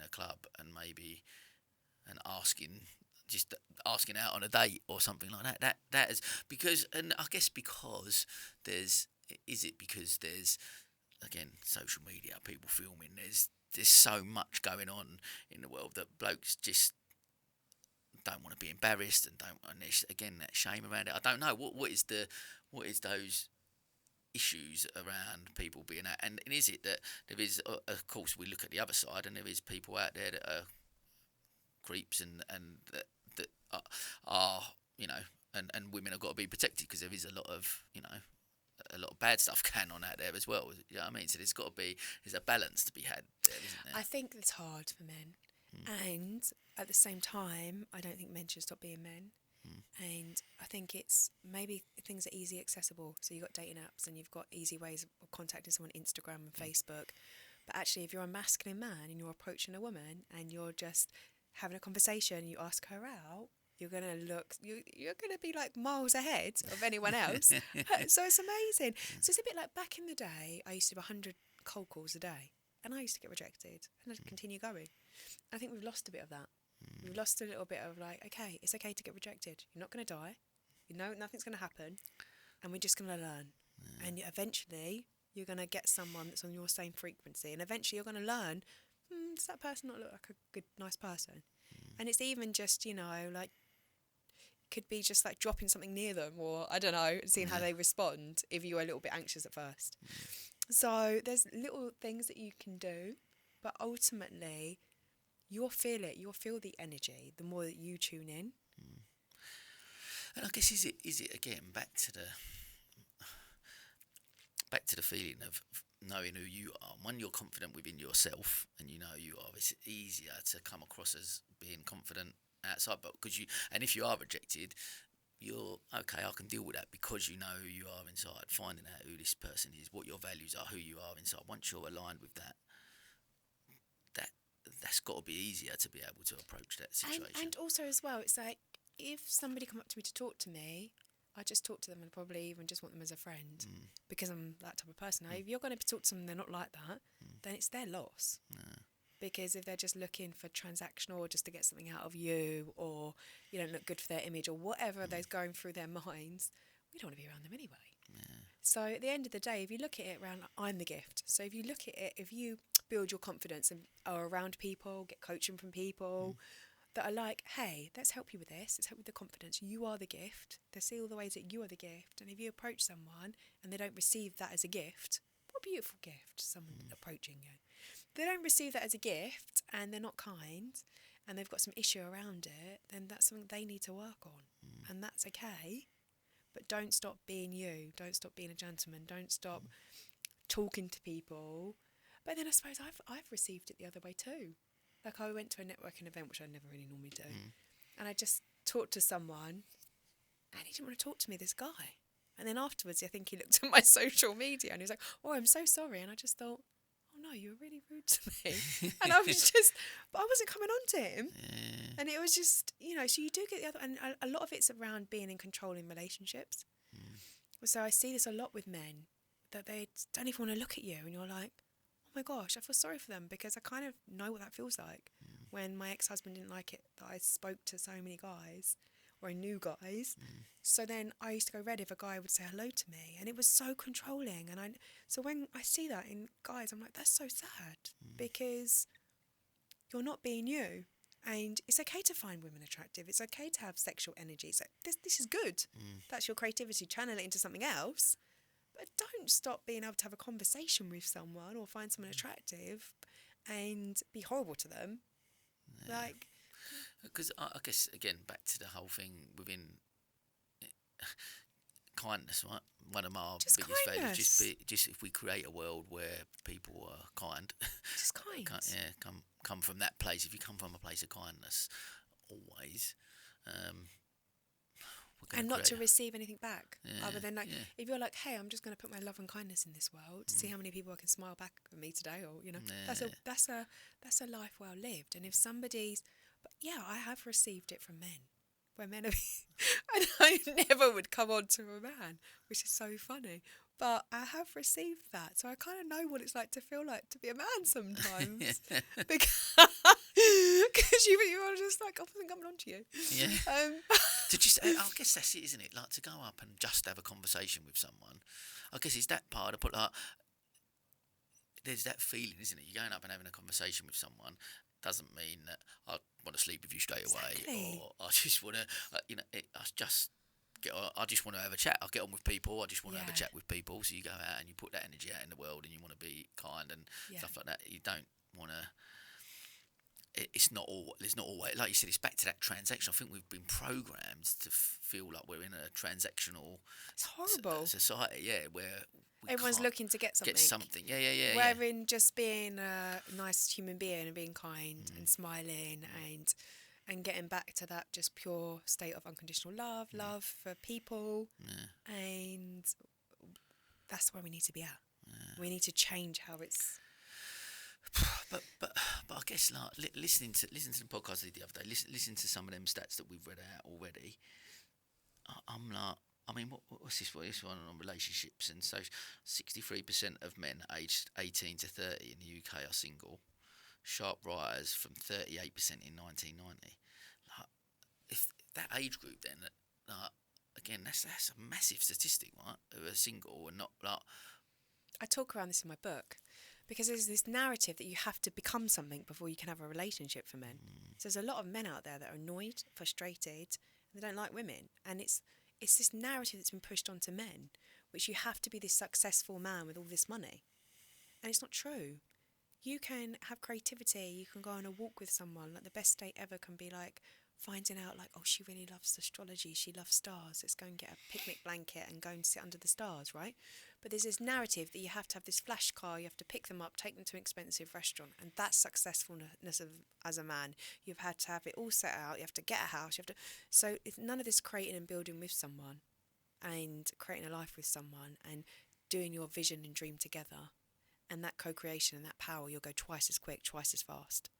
a club and maybe asking out on a date or something like that. That is because, and I guess because there's again social media, people filming. There's so much going on in the world that blokes just don't want to be embarrassed and there's again that shame around it. I don't know what is those issues around people being out, and is it that there is, of course we look at the other side, and there is people out there that are creeps and that are and women have got to be protected, because there is a lot of bad stuff going on out there as well. You know what I mean? So there's a balance to be had there, isn't there? I think it's hard for men, and at the same time, I don't think men should stop being men. And I think it's maybe things are easy accessible. So you've got dating apps and you've got easy ways of contacting someone, Instagram and Facebook. But actually, if you're a masculine man and you're approaching a woman and you're just having a conversation, you ask her out, you're gonna be like miles ahead of anyone else. So it's amazing. So it's a bit like back in the day, I used to do 100 cold calls a day, and I used to get rejected, and I'd continue going. I think we've lost a bit of that. We've lost a little bit of like, okay, it's okay to get rejected. You're not gonna die. You know, nothing's gonna happen, and we're just gonna learn. And eventually, you're gonna get someone that's on your same frequency, and eventually you're gonna learn. Does that person not look like a good, nice person? And it's even just, like, could be just like dropping something near them, or I don't know, seeing how they respond if you're a little bit anxious at first. So there's little things that you can do, but ultimately you'll feel it. You'll feel the energy the more that you tune in. And I guess is it again back to the feeling of knowing who you are. When you're confident within yourself and you know you are, it's easier to come across as being confident outside. But and if you are rejected, you're okay. I can deal with that because you know who you are inside. Finding out who this person is, what your values are, who you are inside. Once you're aligned with that's got to be easier to be able to approach that situation. And also as well, it's like if somebody come up to me to talk to me, I just talk to them and probably even just want them as a friend because I'm that type of person. Now, if you're going to talk to someone and they're not like that, then it's their loss. Because if they're just looking for transactional or just to get something out of you, or you don't look good for their image, or whatever they're going through their minds, we don't want to be around them anyway. So at the end of the day, if you look at it around, I'm the gift. So if you look at it, if you build your confidence and are around people, get coaching from people that are like, hey, let's help you with this, let's help you with the confidence, you are the gift, they see all the ways that you are the gift. And if you approach someone and they don't receive that as a gift, what a beautiful gift, someone approaching you. They don't receive that as a gift and they're not kind and they've got some issue around it, then that's something they need to work on. And that's okay. But don't stop being you. Don't stop being a gentleman. Don't stop talking to people. But then I suppose I've received it the other way too. Like I went to a networking event, which I never really normally do. And I just talked to someone and he didn't want to talk to me, this guy. And then afterwards, I think he looked at my social media and he was like, oh, I'm so sorry. And I just thought, oh no, you were really rude to me. And I was just, but I wasn't coming on to him. And it was just, you know, so you do get the other, and a lot of it's around being in control in relationships. So I see this a lot with men, that they don't even want to look at you and you're like, oh my gosh, I feel sorry for them because I kind of know what that feels like. When my ex-husband didn't like it that I spoke to so many guys, or I knew guys. So then I used to go red if a guy would say hello to me, and it was so controlling. And so when I see that in guys, I'm like, that's so sad because you're not being you. And it's okay to find women attractive. It's okay to have sexual energy. So this is good. That's your creativity. Channel it into something else. But don't stop being able to have a conversation with someone or find someone attractive and be horrible to them. Like, because I guess again back to the whole thing within kindness, right? One of my just biggest kindness. values, just if we create a world where people are kind, Just kind. come from that place. If you come from a place of kindness, always, we're And not to create- receive anything back, other than like, yeah. if you're like, hey, I'm just going to put my love and kindness in this world, see how many people I can smile back at me today, or you know, that's a life well lived. And if somebody's, but yeah, I have received it from men, where men have, and I never would come on to a man, which is so funny. But I have received that, so I kind of know what it's like to feel like to be a man sometimes, because you are just like, I wasn't coming on to you. To just, I guess that's it, isn't it? Like to go up and just have a conversation with someone. I guess it's that part. But like, there's that feeling, isn't it? You're going up and having a conversation with someone doesn't mean that I want to sleep with you straight away, or I just want to, I just want to have a chat. I get on with people. I just want to have a chat with people. So you go out and you put that energy out in the world, and you want to be kind and stuff like that. You don't want to. It's not all. There's not always, like you said. It's back to that transaction. I think we've been programmed to feel like we're in a transactional. It's horrible. Society, where everyone's looking to get something. Yeah. Rather than just being a nice human being and being kind and smiling and getting back to that just pure state of unconditional love for people, and that's where we need to be at. We need to change how it's. But I guess like listening to the podcast I did the other day, listen to some of them stats that we've read out already. I'm like, I mean, what's this one? This one on relationships, and so 63% of men aged 18 to 30 in the UK are single. Sharp rise from 38% in 1990. Like, if that age group, then again, that's a massive statistic, right? Who are single and not like. I talk around this in my book. Because there's this narrative that you have to become something before you can have a relationship for men. So there's a lot of men out there that are annoyed, frustrated, and they don't like women. And it's this narrative that's been pushed onto men, which you have to be this successful man with all this money. And it's not true. You can have creativity. You can go on a walk with someone. Like the best date ever can be like finding out like, oh, she really loves astrology. She loves stars. Let's go and get a picnic blanket and go and sit under the stars, right? But there's this narrative that you have to have this flash car, you have to pick them up, take them to an expensive restaurant, and that's successfulness as a man. You've had to have it all set out, you have to get a house, so it's none of this creating and building with someone and creating a life with someone and doing your vision and dream together, and that co-creation and that power, you'll go twice as quick, twice as fast.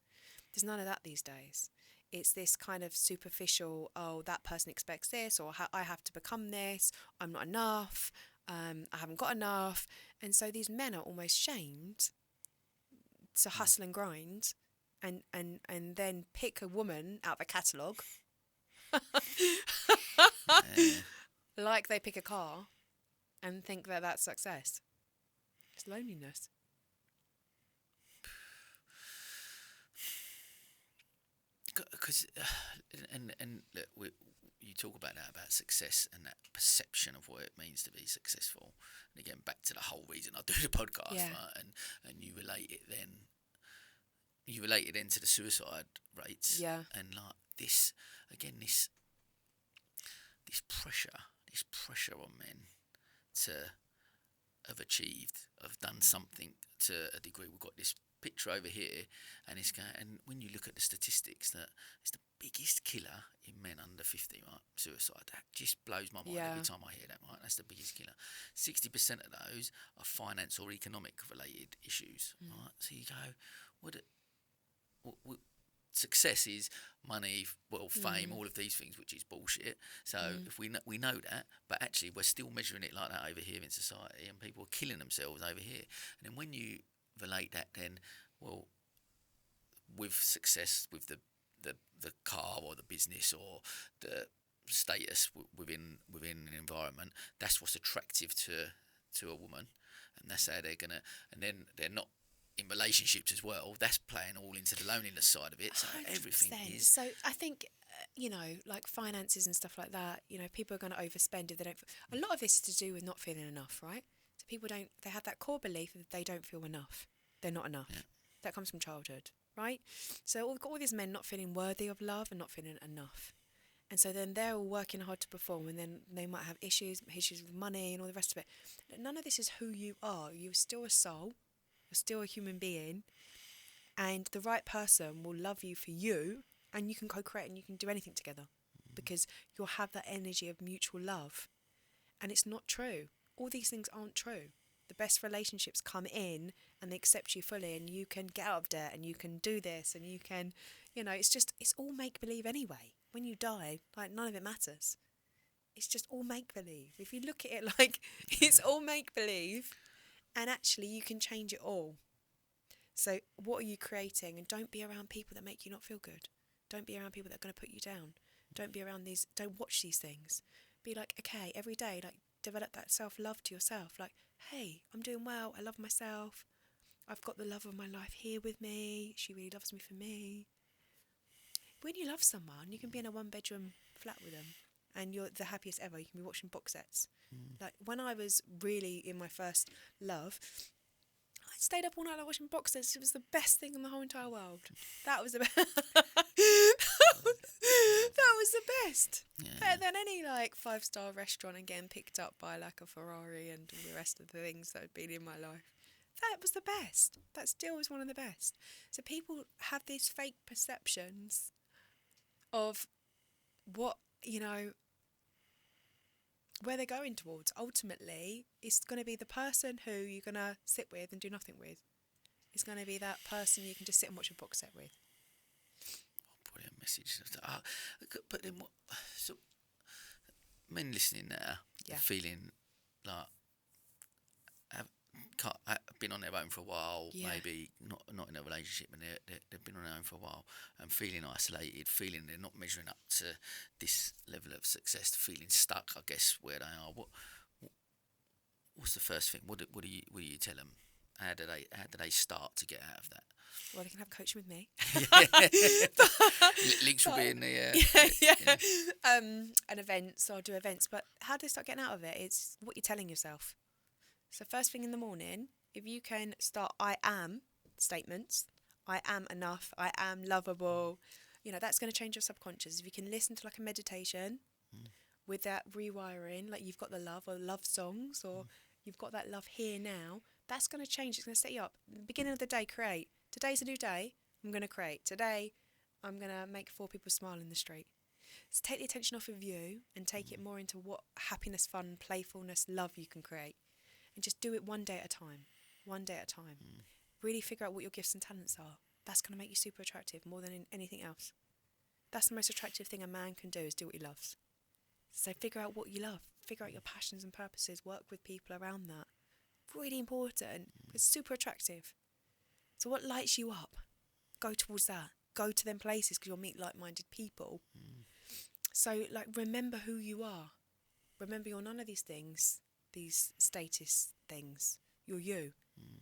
There's none of that these days. It's this kind of superficial, oh, that person expects this, or I have to become this, I'm not enough, I haven't got enough. And so these men are almost shamed to hustle and grind and then pick a woman out of a catalogue like they pick a car and think that that's success. It's loneliness. Because and look, you talk about that, about success and that perception of what it means to be successful. And again, back to the whole reason I do the podcast, right? And you relate it then to the suicide rates, and like this again, this pressure on men to have achieved, have done something to a degree. We've got this picture over here, and it's going. And when you look at the statistics, that it's the biggest killer in men under 50, right? Suicide. That just blows my mind every time I hear that. Right, that's the biggest killer. 60% of those are finance or economic related issues. Right, so you go, what success is money, wealth, fame, all of these things, which is bullshit. So if we know that, but actually we're still measuring it like that over here in society, and people are killing themselves over here. And then when you relate that, then with success, with the car or the business or the status within an environment, that's what's attractive to a woman, and that's how they're gonna. And then they're not in relationships as well. That's playing all into the loneliness side of it. So 100%. everything is. So I think like finances and stuff like that. People are going to overspend if they don't. A lot of this is to do with not feeling enough, right? So people don't. They have that core belief that they don't feel enough. They're not enough. Yeah. That comes from childhood, right? So we've got all these men not feeling worthy of love and not feeling enough. And so then they're all working hard to perform, and then they might have issues with money and all the rest of it. None of this is who you are. You're still a soul. You're still a human being. And the right person will love you for you, and you can co-create and you can do anything together because you'll have that energy of mutual love. And it's not true. All these things aren't true. The best relationships come in and they accept you fully, and you can get out of debt and you can do this and you can, it's all make-believe anyway. When you die, none of it matters. It's just all make-believe. If you look at it like it's all make-believe, and actually you can change it all. So what are you creating? And don't be around people that make you not feel good. Don't be around people that are going to put you down. Don't be around don't watch these things. Be like, okay, every day, develop that self-love to yourself. Like, hey, I'm doing well. I love myself. I've got the love of my life here with me. She really loves me for me. When you love someone, you can be in a one-bedroom flat with them and you're the happiest ever. You can be watching box sets. Like, when I was really in my first love, I stayed up all night watching box sets. It was the best thing in the whole entire world. That was the best. That was the best. Yeah. Better than any 5-star restaurant and getting picked up by a Ferrari and all the rest of the things that had been in my life. That was the best. That still was one of the best. So people have these fake perceptions of what, where they're going towards. Ultimately, it's going to be the person who you're going to sit with and do nothing with. It's going to be that person you can just sit and watch a box set with. Brilliant message. But then what? So, men listening now, feeling like have been on their own for a while, maybe not in a relationship, and they've been on their own for a while, and feeling isolated, feeling they're not measuring up to this level of success, feeling stuck, I guess, where they are. What's the first thing? What do you tell them? How do they start to get out of that? Well, they can have coaching with me. Links will be in the and events. So I'll do events. But how do they start getting out of it? It's what you're telling yourself. So first thing in the morning, if you can start I am statements, I am enough, I am lovable, that's going to change your subconscious. If you can listen to a meditation with that rewiring, you've got the love or love songs, or you've got that love here now, that's going to change. It's going to set you up. Beginning of the day, create. Today's a new day. I'm going to create. Today, I'm going to make 4 people smile in the street. So take the attention off of you and take it more into what happiness, fun, playfulness, love you can create. And just do it one day at a time. One day at a time. Really figure out what your gifts and talents are. That's going to make you super attractive more than anything else. That's the most attractive thing a man can do, is do what he loves. So figure out what you love. Figure out your passions and purposes. Work with people around that. Really important. It's super attractive. So what lights you up? Go towards that. Go to them places because you'll meet like-minded people. So, like, remember who you are. Remember you're none of these things, these status things. You're you.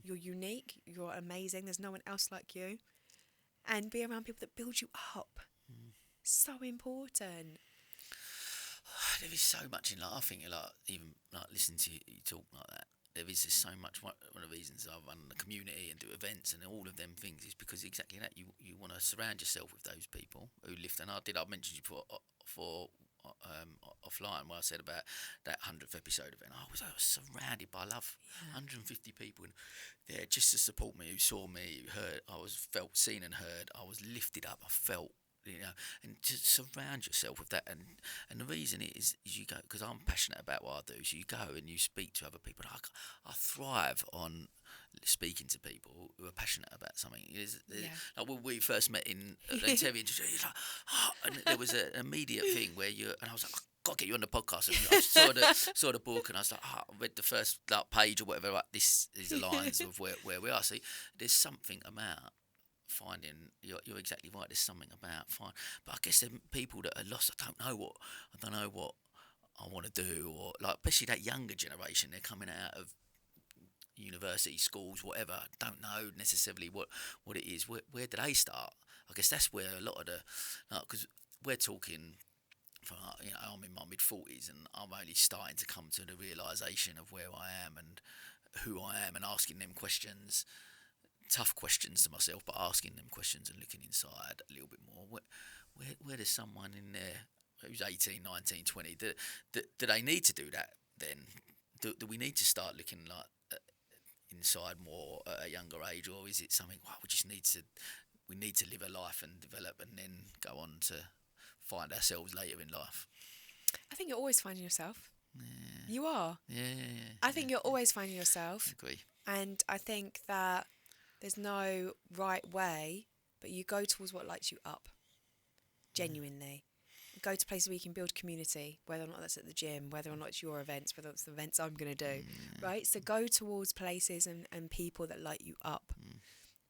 You're unique. You're amazing. There's no one else like you. And be around people that build you up. So important. There is so much in life. I think, like, even like listening to you talk like that, there is just so much. One of the reasons I run the community and do events and all of them things is because exactly that. You want to surround yourself with those people who lift. And I mentioned you for offline where I said about that 100th episode event. I was surrounded by love. 150 people there just to support me, who saw me, who heard. I felt seen and heard. I was lifted up. I felt. And to surround yourself with that, and the reason is you go, because I'm passionate about what I do, so you go and you speak to other people. I thrive on speaking to people who are passionate about something. Like when we first met in Terry, and there was an immediate thing where and I was like, I've got to get you on the podcast. And I saw the book, and I was like, I read the first page or whatever. Like, this is the lines of where we are. So there's something about finding, you're exactly right. There's something about but I guess there are people that are lost. I don't know what I want to do, or like especially that younger generation. They're coming out of university, schools, whatever. Don't know necessarily what it is. Where do they start? I guess that's where a lot of the, because we're talking. I'm in my mid-40s and I'm only starting to come to the realisation of where I am and who I am, and asking them questions. Tough questions to myself, but asking them questions and looking inside a little bit more. Where does someone in there who's 18, 19, 20, do they need to do that then? Do we need to start looking like inside more at a younger age, or is it something, we need to live a life and develop and then go on to find ourselves later in life? I think you're always finding yourself. Yeah. You are. Yeah. I think you're always finding yourself. I agree. And I think that there's no right way, but you go towards what lights you up. Genuinely. Go to places where you can build community, whether or not that's at the gym, whether or not it's your events, whether it's the events I'm going to do, right? So go towards places and people that light you up.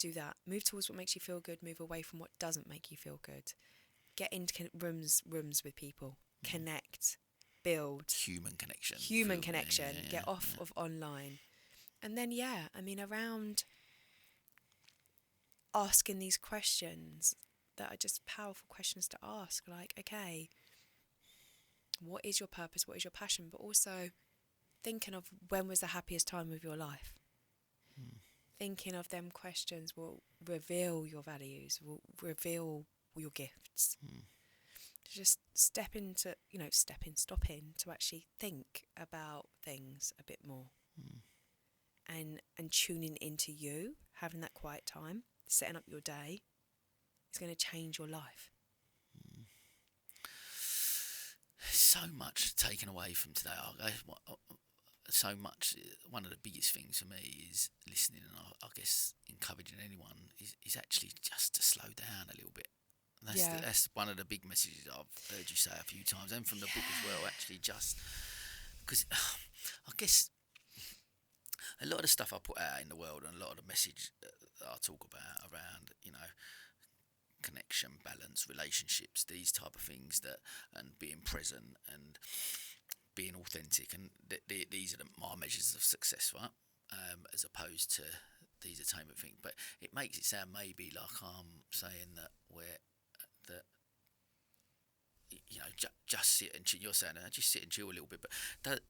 Do that. Move towards what makes you feel good. Move away from what doesn't make you feel good. Get into rooms with people. Connect. Build. Human connection. Yeah. Get off of online. And then, around asking these questions that are just powerful questions to ask, like, okay, what is your purpose, what is your passion, but also thinking of when was the happiest time of your life. Thinking of them questions will reveal your values, will reveal your gifts. Just stop in to actually think about things a bit more. And tuning into you, having that quiet time, setting up your day, is going to change your life. So much taken away from today. So much. One of the biggest things for me is listening, and I guess encouraging anyone is actually just to slow down a little bit. That's one of the big messages I've heard you say a few times, and from the book as well. Actually, just because I guess a lot of the stuff I put out in the world, and a lot of the message that I talk about around, connection, balance, relationships, these type of things, and being present and being authentic, and these are my measures of success, right? As opposed to these attainment things, but it makes it sound maybe like I'm saying that just sit and chill. You're saying just sit and chill a little bit, but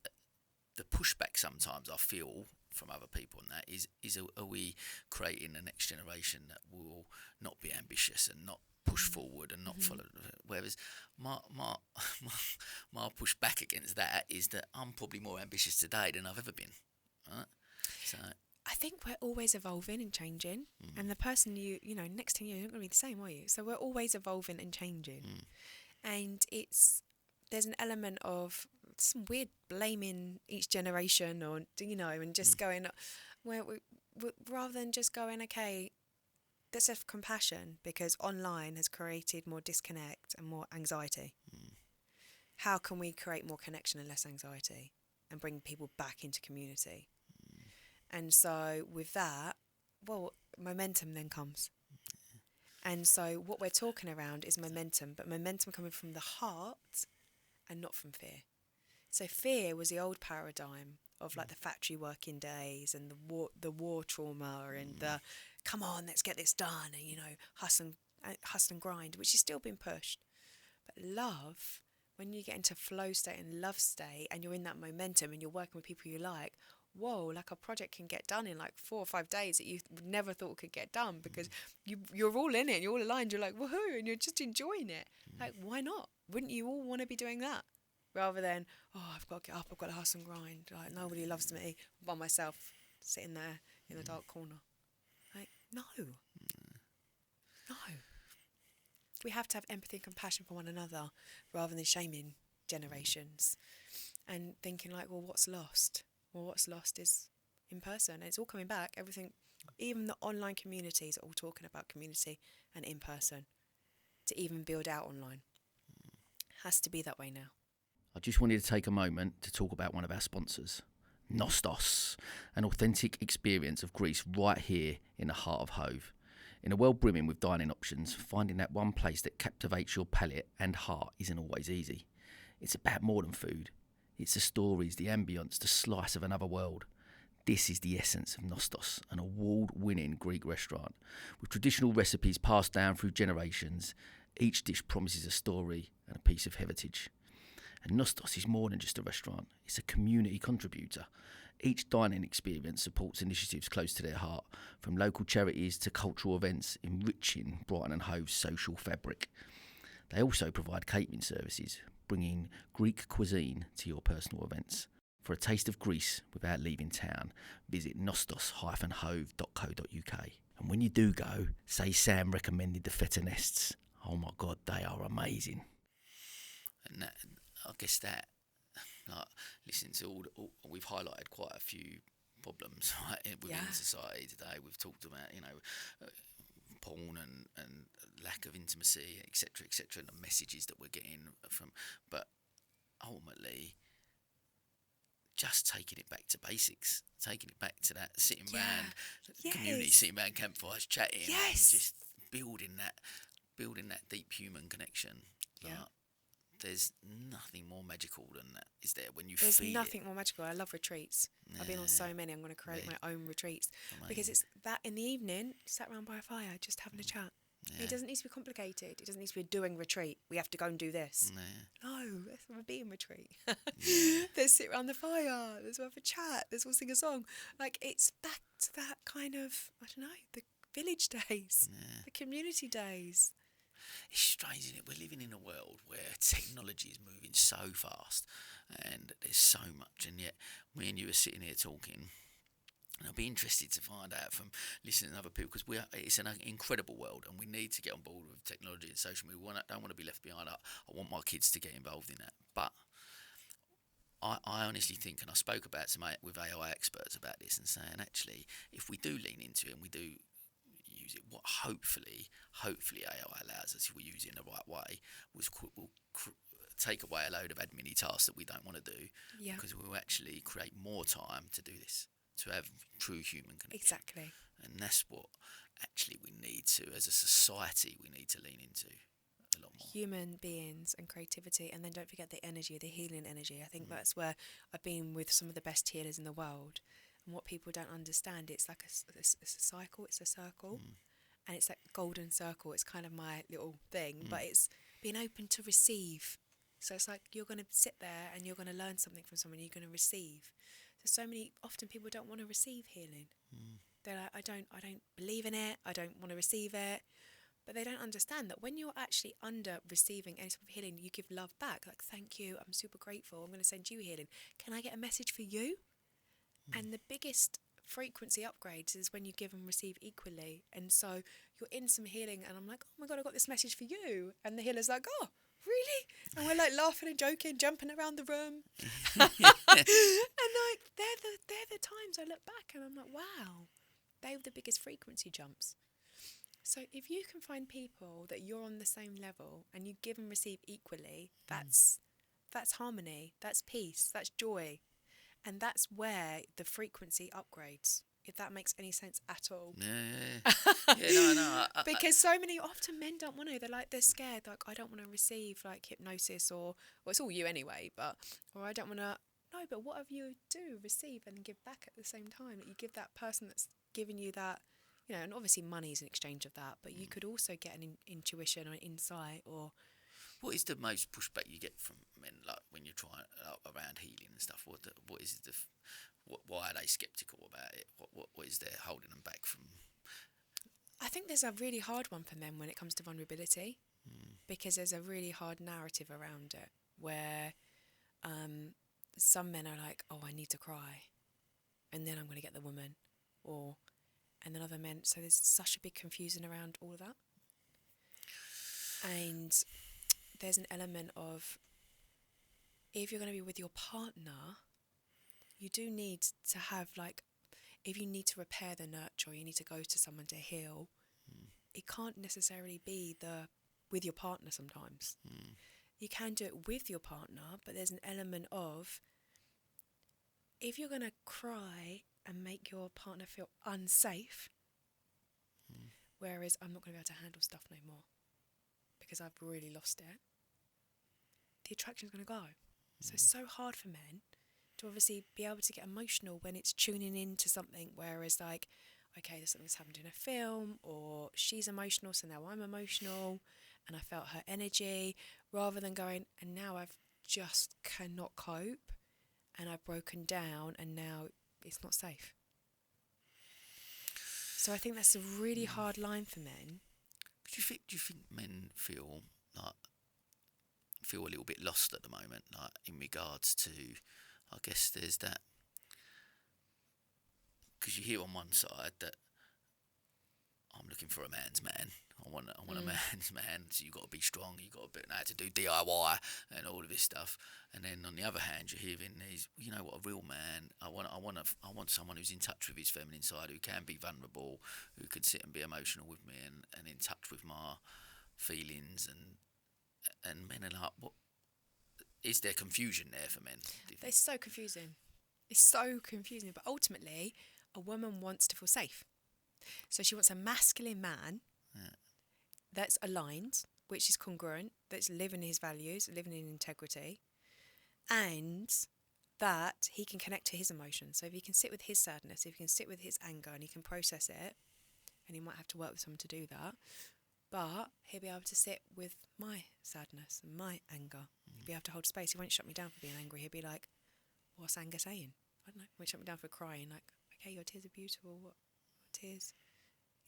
the pushback sometimes I feel from other people, and that is are we creating the next generation that will not be ambitious and not push forward and not follow? Whereas my pushback against that is that I'm probably more ambitious today than I've ever been. Right? So I think we're always evolving and changing, and the person next 10 years you're not going to be the same, are you? So we're always evolving and changing, and there's an element of some weird blaming each generation, or and just going where we rather than just going, okay, Let's have compassion, because online has created more disconnect and more anxiety. How can we create more connection and less anxiety and bring people back into community? And so with that, well, momentum then comes. And so what we're talking around is momentum, but momentum coming from the heart and not from fear. So fear was the old paradigm of like the factory working days and the war trauma and the come on, let's get this done, and, you know, hustle and grind, which is still being pushed. But love, when you get into flow state and love state and you're in that momentum and you're working with people you like, whoa, like a project can get done in like 4 or 5 days that you never thought could get done, because you're all in it and you're all aligned, you're like woohoo, and you're just enjoying it. Like, why not? Wouldn't you all want to be doing that? Rather than, oh, I've got to get up, I've got to hustle and grind, like nobody loves me, by myself sitting there in a dark corner. Like, no. We have to have empathy and compassion for one another, rather than shaming generations and thinking like, well, what's lost? Well, what's lost is in person. And it's all coming back. Everything, even the online communities are all talking about community and in person to even build out online. Has to be that way now. I just wanted to take a moment to talk about one of our sponsors, Nostos, an authentic experience of Greece right here in the heart of Hove. In a world brimming with dining options, finding that one place that captivates your palate and heart isn't always easy. It's about more than food. It's the stories, the ambience, the slice of another world. This is the essence of Nostos, an award-winning Greek restaurant. With traditional recipes passed down through generations, each dish promises a story and a piece of heritage. And Nostos is more than just a restaurant, it's a community contributor. Each dining experience supports initiatives close to their heart, from local charities to cultural events, enriching Brighton and Hove's social fabric. They also provide catering services, bringing Greek cuisine to your personal events. For a taste of Greece without leaving town, visit nostos-hove.co.uk. And when you do go, say Sam recommended the feta nests. Oh my God, they are amazing. And that, I guess that, like, listening to all we've highlighted quite a few problems, right, within society today. We've talked about, you know, porn and lack of intimacy, etc., and the messages that we're getting from. But ultimately, just taking it back to basics, taking it back to that sitting around community, sitting around campfires, chatting, and just building that deep human connection. Yeah. There's nothing more magical than that, is there? When you There's feel nothing more magical. I love retreats. I've been on so many. I'm going to create my own retreats. Because it's that in the evening, sat around by a fire, just having a chat. It doesn't need to be complicated. It doesn't need to be a doing retreat. We have to go and do this. No, let's have a being retreat. Let's sit around the fire. Let's have a chat. Let's all sing a song. Like, it's back to that kind of, I don't know, the village days, the community days. It's strange, isn't it? We're living in a world where technology is moving so fast and there's so much, and yet me and you are sitting here talking, and I'll be interested to find out from listening to other people, because it's an incredible world and we need to get on board with technology and social media. We don't want to be left behind. I want my kids to get involved in that. But I honestly think, and I spoke about with AI experts about this, and saying, actually, if we do lean into it and we do use it, what hopefully AI allows us, if we use it in the right way, will take away a load of admin tasks that we don't want to do, because we will actually create more time to do this, to have true human connection. Exactly. And that's what actually we need to, as a society, we need to lean into a lot more. Human beings and creativity, and then don't forget the energy, the healing energy. I think that's where I've been with some of the best healers in the world. And what people don't understand, it's like a cycle, it's a circle, and it's like golden circle. It's kind of my little thing, but it's being open to receive. So it's like you're going to sit there and you're going to learn something from someone, you're going to receive. So often people don't want to receive healing. They're like, I don't believe in it, I don't want to receive it. But they don't understand that when you're actually under receiving any sort of healing, you give love back. Like, thank you, I'm super grateful, I'm going to send you healing. Can I get a message for you? And the biggest frequency upgrades is when you give and receive equally. And so you're in some healing and I'm like, oh my God, I got this message for you. And the healer's like, oh, really? And we're like laughing and joking, jumping around the room. And like, they're the times I look back and I'm like, wow, they were the biggest frequency jumps. So if you can find people that you're on the same level and you give and receive equally, that's harmony, that's peace, that's joy. And that's where the frequency upgrades, if that makes any sense at all. Yeah. No. Because so many, often men don't want to. They're scared. Like, I don't want to receive like hypnosis or it's all you anyway. Or I don't want to. No, but what if you do receive and give back at the same time? That you give that person that's giving you that, and obviously money is an exchange of that. But you could also get an intuition or an insight or. What is the most pushback you get from men, like when you're trying around healing and stuff? What is why are they sceptical about it? What is there holding them back from? I think there's a really hard one for men when it comes to vulnerability, because there's a really hard narrative around it where some men are like, oh, I need to cry, and then I'm going to get the woman, and then other men. So there's such a big confusion around all of that, and there's an element of, if you're going to be with your partner, you do need to have, like, if you need to repair the nurture, or you need to go to someone to heal, it can't necessarily be with your partner sometimes. You can do it with your partner, but there's an element of, if you're going to cry and make your partner feel unsafe, whereas I'm not going to be able to handle stuff no more because I've really lost it, the attraction's going to go. So it's so hard for men to obviously be able to get emotional when it's tuning into something, whereas like, okay, there's something that's happened in a film, or she's emotional, so now I'm emotional, and I felt her energy, rather than going, and now I've just cannot cope, and I've broken down, and now it's not safe. So I think that's a really hard line for men. Do you think men feel a little bit lost at the moment, like in regards to, I guess there's that, because you hear on one side that I'm looking for a man's man. I want a man's man. So you've got to be strong. You've got to know how to do DIY and all of this stuff. And then on the other hand, you're hearing these, you know what, a real man. I want someone who's in touch with his feminine side, who can be vulnerable, who can sit and be emotional with me and in touch with my feelings. And men are like, what? Is there confusion there for men? It's so confusing. It's so confusing. But ultimately, a woman wants to feel safe. So she wants a masculine man that's aligned, which is congruent, that's living his values, living in integrity, and that he can connect to his emotions. So if he can sit with his sadness, if he can sit with his anger and he can process it, and he might have to work with someone to do that, but he'll be able to sit with my sadness and my anger. He'll be able to hold space. He won't shut me down for being angry. He'll be like, what's anger saying? I don't know. He won't shut me down for crying. Like, okay, your tears are beautiful. What tears?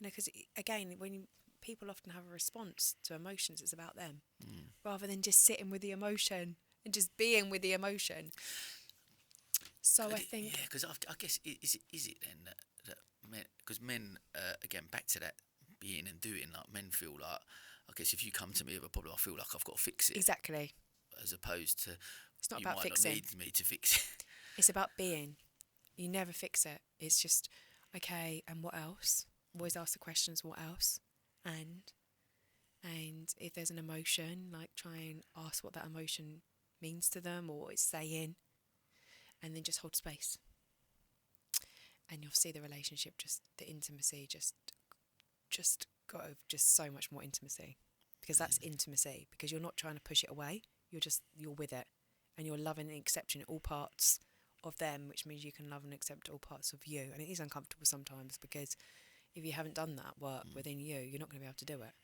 Because again, when people often have a response to emotions, it's about them, rather than just sitting with the emotion and just being with the emotion. So I think, yeah, because I guess is it then that men, because men again, back to that being and doing, like, men feel like, I guess if you come to me with a problem, I feel like I've got to fix it. Exactly. As opposed to, it's not you about might fixing. not need me to fix it. It's about being. You never fix it. It's just, okay, and what else? Always ask the questions, what else? And if there's an emotion, like, try and ask what that emotion means to them or what it's saying, and then just hold space. And you'll see the relationship, just the intimacy, just got just so much more intimacy, because that's intimacy, because you're not trying to push it away. You're with it, and you're loving and accepting all parts of them, which means you can love and accept all parts of you. And it is uncomfortable sometimes, because if you haven't done that work within you, you're not going to be able to do it.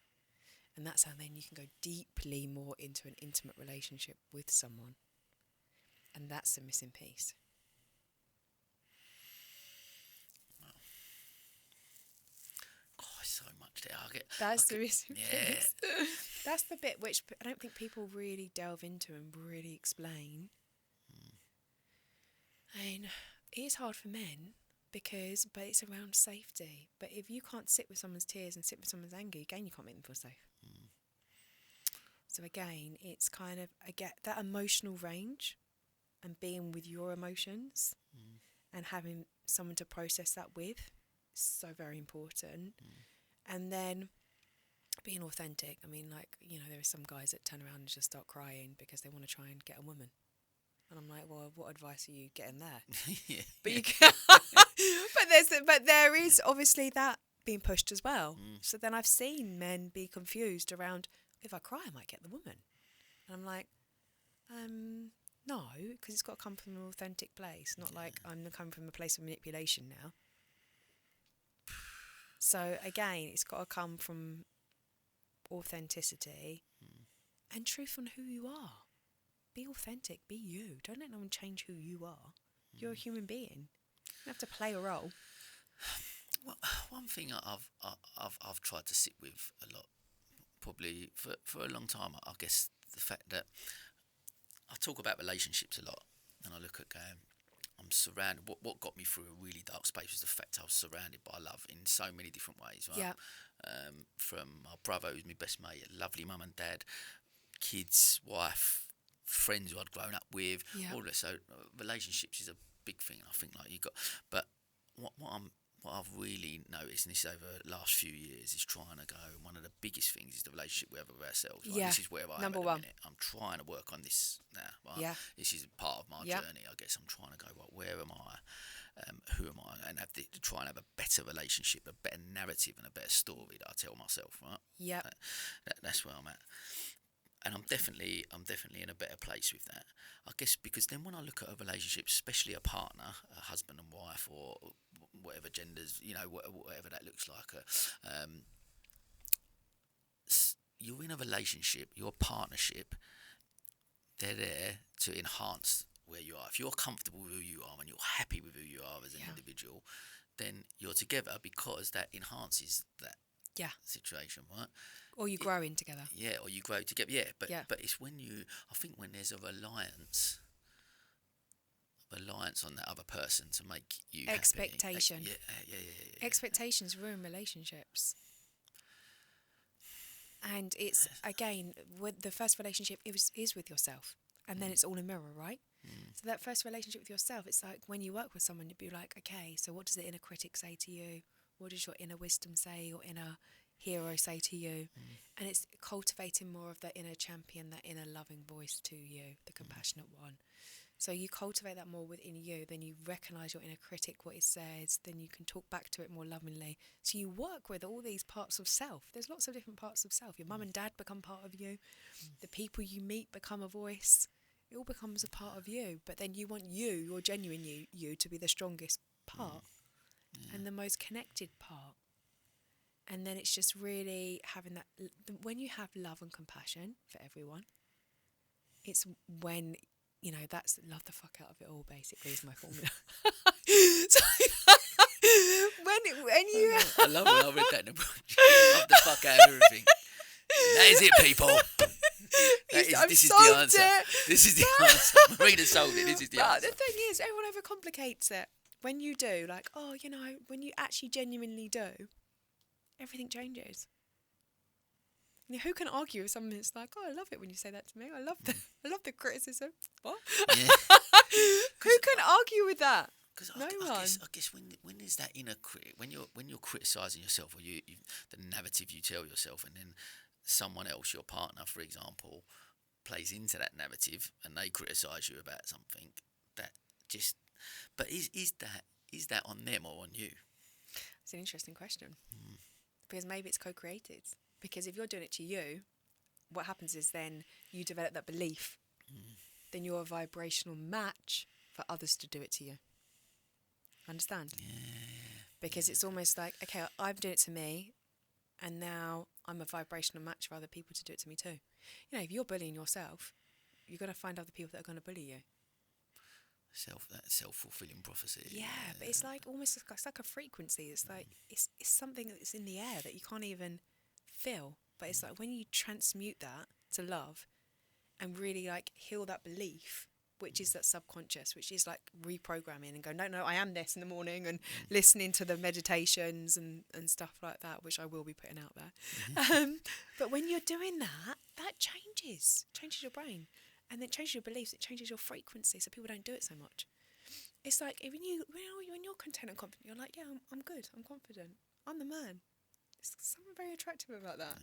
And that's how then you can go deeply more into an intimate relationship with someone. And that's the missing piece. So much there. That's the missing piece. That's the bit which I don't think people really delve into and really explain. And it is hard for men, but it's around safety. But if you can't sit with someone's tears and sit with someone's anger, again, you can't make them feel safe. So again, it's kind of, that emotional range and being with your emotions and having someone to process that with is so very important. And then being authentic. I mean, like, you know, there are some guys that turn around and just start crying because they want to try and get a woman. And I'm like, well, what advice are you getting there? Yeah. But you can but there is obviously that being pushed as well. So then I've seen men be confused around, if I cry, I might get the woman. And I'm like, no, because it's got to come from an authentic place, not like I'm coming from a place of manipulation now. So again, it's got to come from authenticity and truth on who you are. Be authentic, be you. Don't let no one change who you are. You're a human being. You don't have to play a role. Well, one thing I've tried to sit with a lot, probably for a long time, I guess the fact that I talk about relationships a lot, and I look at going, I'm surrounded. What got me through a really dark space was the fact I was surrounded by love in so many different ways. Right? Yeah. From my brother, who's my best mate, a lovely mum and dad, kids, wife, friends who I'd grown up with, all that. So relationships is a big thing. I think like you got, but what I've really noticed, and this over the last few years, is trying to go. One of the biggest things is the relationship we have with ourselves. Right? Yeah. This is where I am Number at the one. minute. I'm trying to work on this now. Right? Yeah. This is part of my journey. I guess I'm trying to go, well, where am I? Who am I? And to try and have a better relationship, a better narrative, and a better story that I tell myself. Right? Yeah. That's where I'm at. And I'm definitely in a better place with that. I guess because then when I look at a relationship, especially a partner, a husband and wife, or whatever genders, you know, whatever that looks like, you're in a relationship, your partnership, they're there to enhance where you are. If you're comfortable with who you are and you're happy with who you are as an individual, then you're together because that enhances that situation, right? Or you grow in together. Yeah, or you grow together. Yeah, but it's when I think when there's a reliance on that other person to make you expectation. Happy. Yeah. Expectations ruin relationships. And it's, again, with the first relationship is with yourself. And then it's all a mirror, right? So that first relationship with yourself, it's like when you work with someone, you'd be like, okay, so what does the inner critic say to you? What does your inner wisdom say, your inner hero say to you? And it's cultivating more of that inner champion, that inner loving voice to you, the compassionate one. So you cultivate that more within you, then you recognise your inner critic, what it says, then you can talk back to it more lovingly. So you work with all these parts of self. There's lots of different parts of self. Your mum and dad become part of you. The people you meet become a voice. It all becomes a part of you. But then you want your genuine you to be the strongest part and the most connected part. And then it's just really having that, when you have love and compassion for everyone, it's when, you know, that's love the fuck out of it all, basically, is my formula. So, when you... I love when I read that in the book. Love the fuck out of everything. That is it, people. This is the answer. This is the answer. Marina sold it. This is the answer. The thing is, everyone overcomplicates it. When you do, like, oh, you know, when you actually genuinely do, everything changes. You know, who can argue with someone that's like, oh, I love it when you say that to me. I love the criticism. What? Yeah. Who can argue with that? No one. I guess when there's that inner critic, when you're criticising yourself, or you the narrative you tell yourself, and then someone else, your partner, for example, plays into that narrative and they criticise you about something, that just. But is that on them or on you? It's an interesting question. Because maybe it's co-created. Because if you're doing it to you, what happens is then you develop that belief. Then you're a vibrational match for others to do it to you. Understand? Yeah. Because it's almost like, okay, I'm doing it to me, and now I'm a vibrational match for other people to do it to me too. You know, if you're bullying yourself, you're going to find other people that are going to bully you. That self-fulfilling prophecy. Yeah, but it's like almost, it's like a frequency. It's like it's something that's in the air that you can't even feel. But it's like when you transmute that to love and really like heal that belief, which is that subconscious, which is like reprogramming and go, no, I am this in the morning, and listening to the meditations and stuff like that, which I will be putting out there. But when you're doing that changes your brain. And then it changes your beliefs, it changes your frequency, so people don't do it so much. It's like when you're content and confident, you're like, yeah, I'm good, I'm confident, I'm the man. There's something very attractive about that.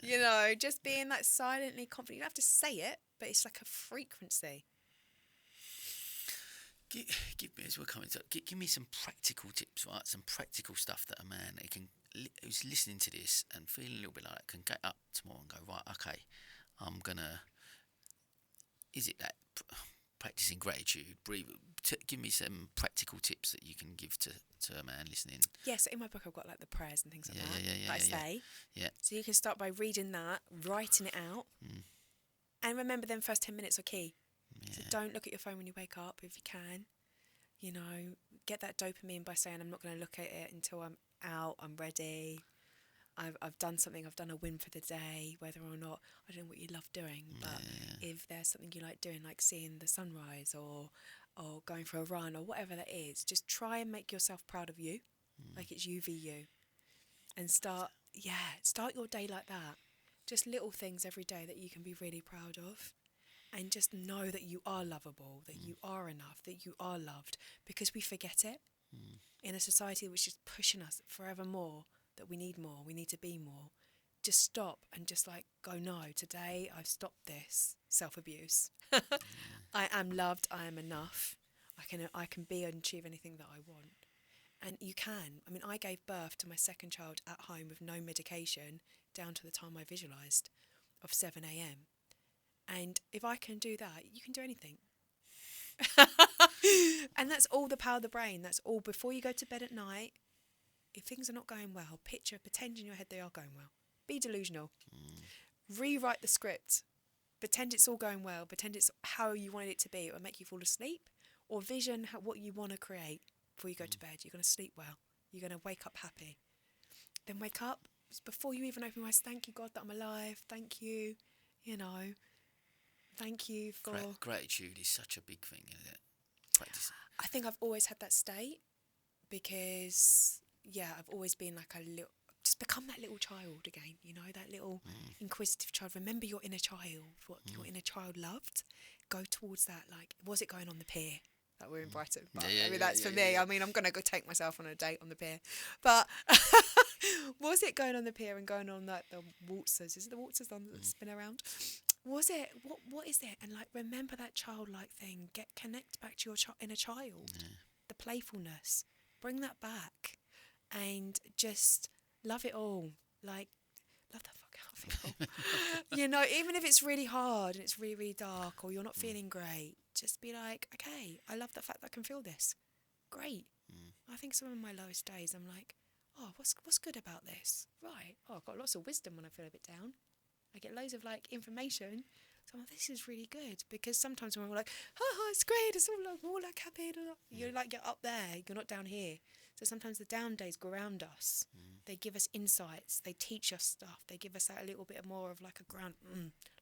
You know, just being like silently confident. You don't have to say it, but it's like a frequency. Give me, as we're coming to, give me some practical tips, right? Some practical stuff that a man who's listening to this and feeling a little bit like that can get up tomorrow and go, right, okay, I'm gonna. Is it that practicing gratitude? Breathe. Give me some practical tips that you can give to a man listening. Yeah, so in my book I've got like the prayers and things like that I say. Yeah. So you can start by reading that, writing it out, and remember them first 10 minutes are key. So don't look at your phone when you wake up if you can. You know, get that dopamine by saying, I'm not going to look at it until I'm out, I'm ready, I've done something, I've done a win for the day, whether or not, I don't know what you love doing, but if there's something you like doing, like seeing the sunrise or going for a run or whatever that is, just try and make yourself proud of you, like it's you v you, and start your day like that. Just little things every day that you can be really proud of. And just know that you are lovable, that you are enough, that you are loved, because we forget it in a society which is pushing us forever more, that we need more, we need to be more. Just stop and just like go, no, today I've stopped this self-abuse. I am loved, I am enough, I can be and achieve anything that I want. And you can. I mean, I gave birth to my second child at home with no medication down to the time I visualised of 7 a.m. And if I can do that, you can do anything. And that's all the power of the brain. That's all. Before you go to bed at night, if things are not going well, pretend in your head they are going well. Be delusional. Rewrite the script. Pretend it's all going well. Pretend it's how you want it to be. It will make you fall asleep. Or vision what you want to create before you go to bed. You're going to sleep well. You're going to wake up happy. Then wake up. Before you even open your eyes, thank you, God, that I'm alive. Thank you. You know. Thank you for... Gratitude is such a big thing, isn't it? Practice. I think I've always had that state because, I've always been like a little... Just become that little child again, you know, that little inquisitive child. Remember your inner child, what your inner child loved. Go towards that, like, was it going on the pier? Like we're in Brighton. But that's for me. I mean, I'm going to go take myself on a date on the pier. But was it going on the pier and going on like the waltzers? Is it the waltzers that spin around? Was it? What is it? And like, remember that childlike thing. Connect back to your inner child. The playfulness. Bring that back. And just love it all. Like, love the fuck out of it all. You know, even if it's really hard and it's really, really dark or you're not feeling great, just be like, okay, I love the fact that I can feel this. Great. I think some of my lowest days, I'm like, oh, what's good about this? Right. Oh, I've got lots of wisdom when I feel a bit down. I get loads of like information. So I'm like, this is really good, because sometimes when we're like, oh, it's great, it's all like happy. You're like, you're up there, you're not down here. So sometimes the down days ground us. They give us insights. They teach us stuff. They give us that a little bit more of like a ground.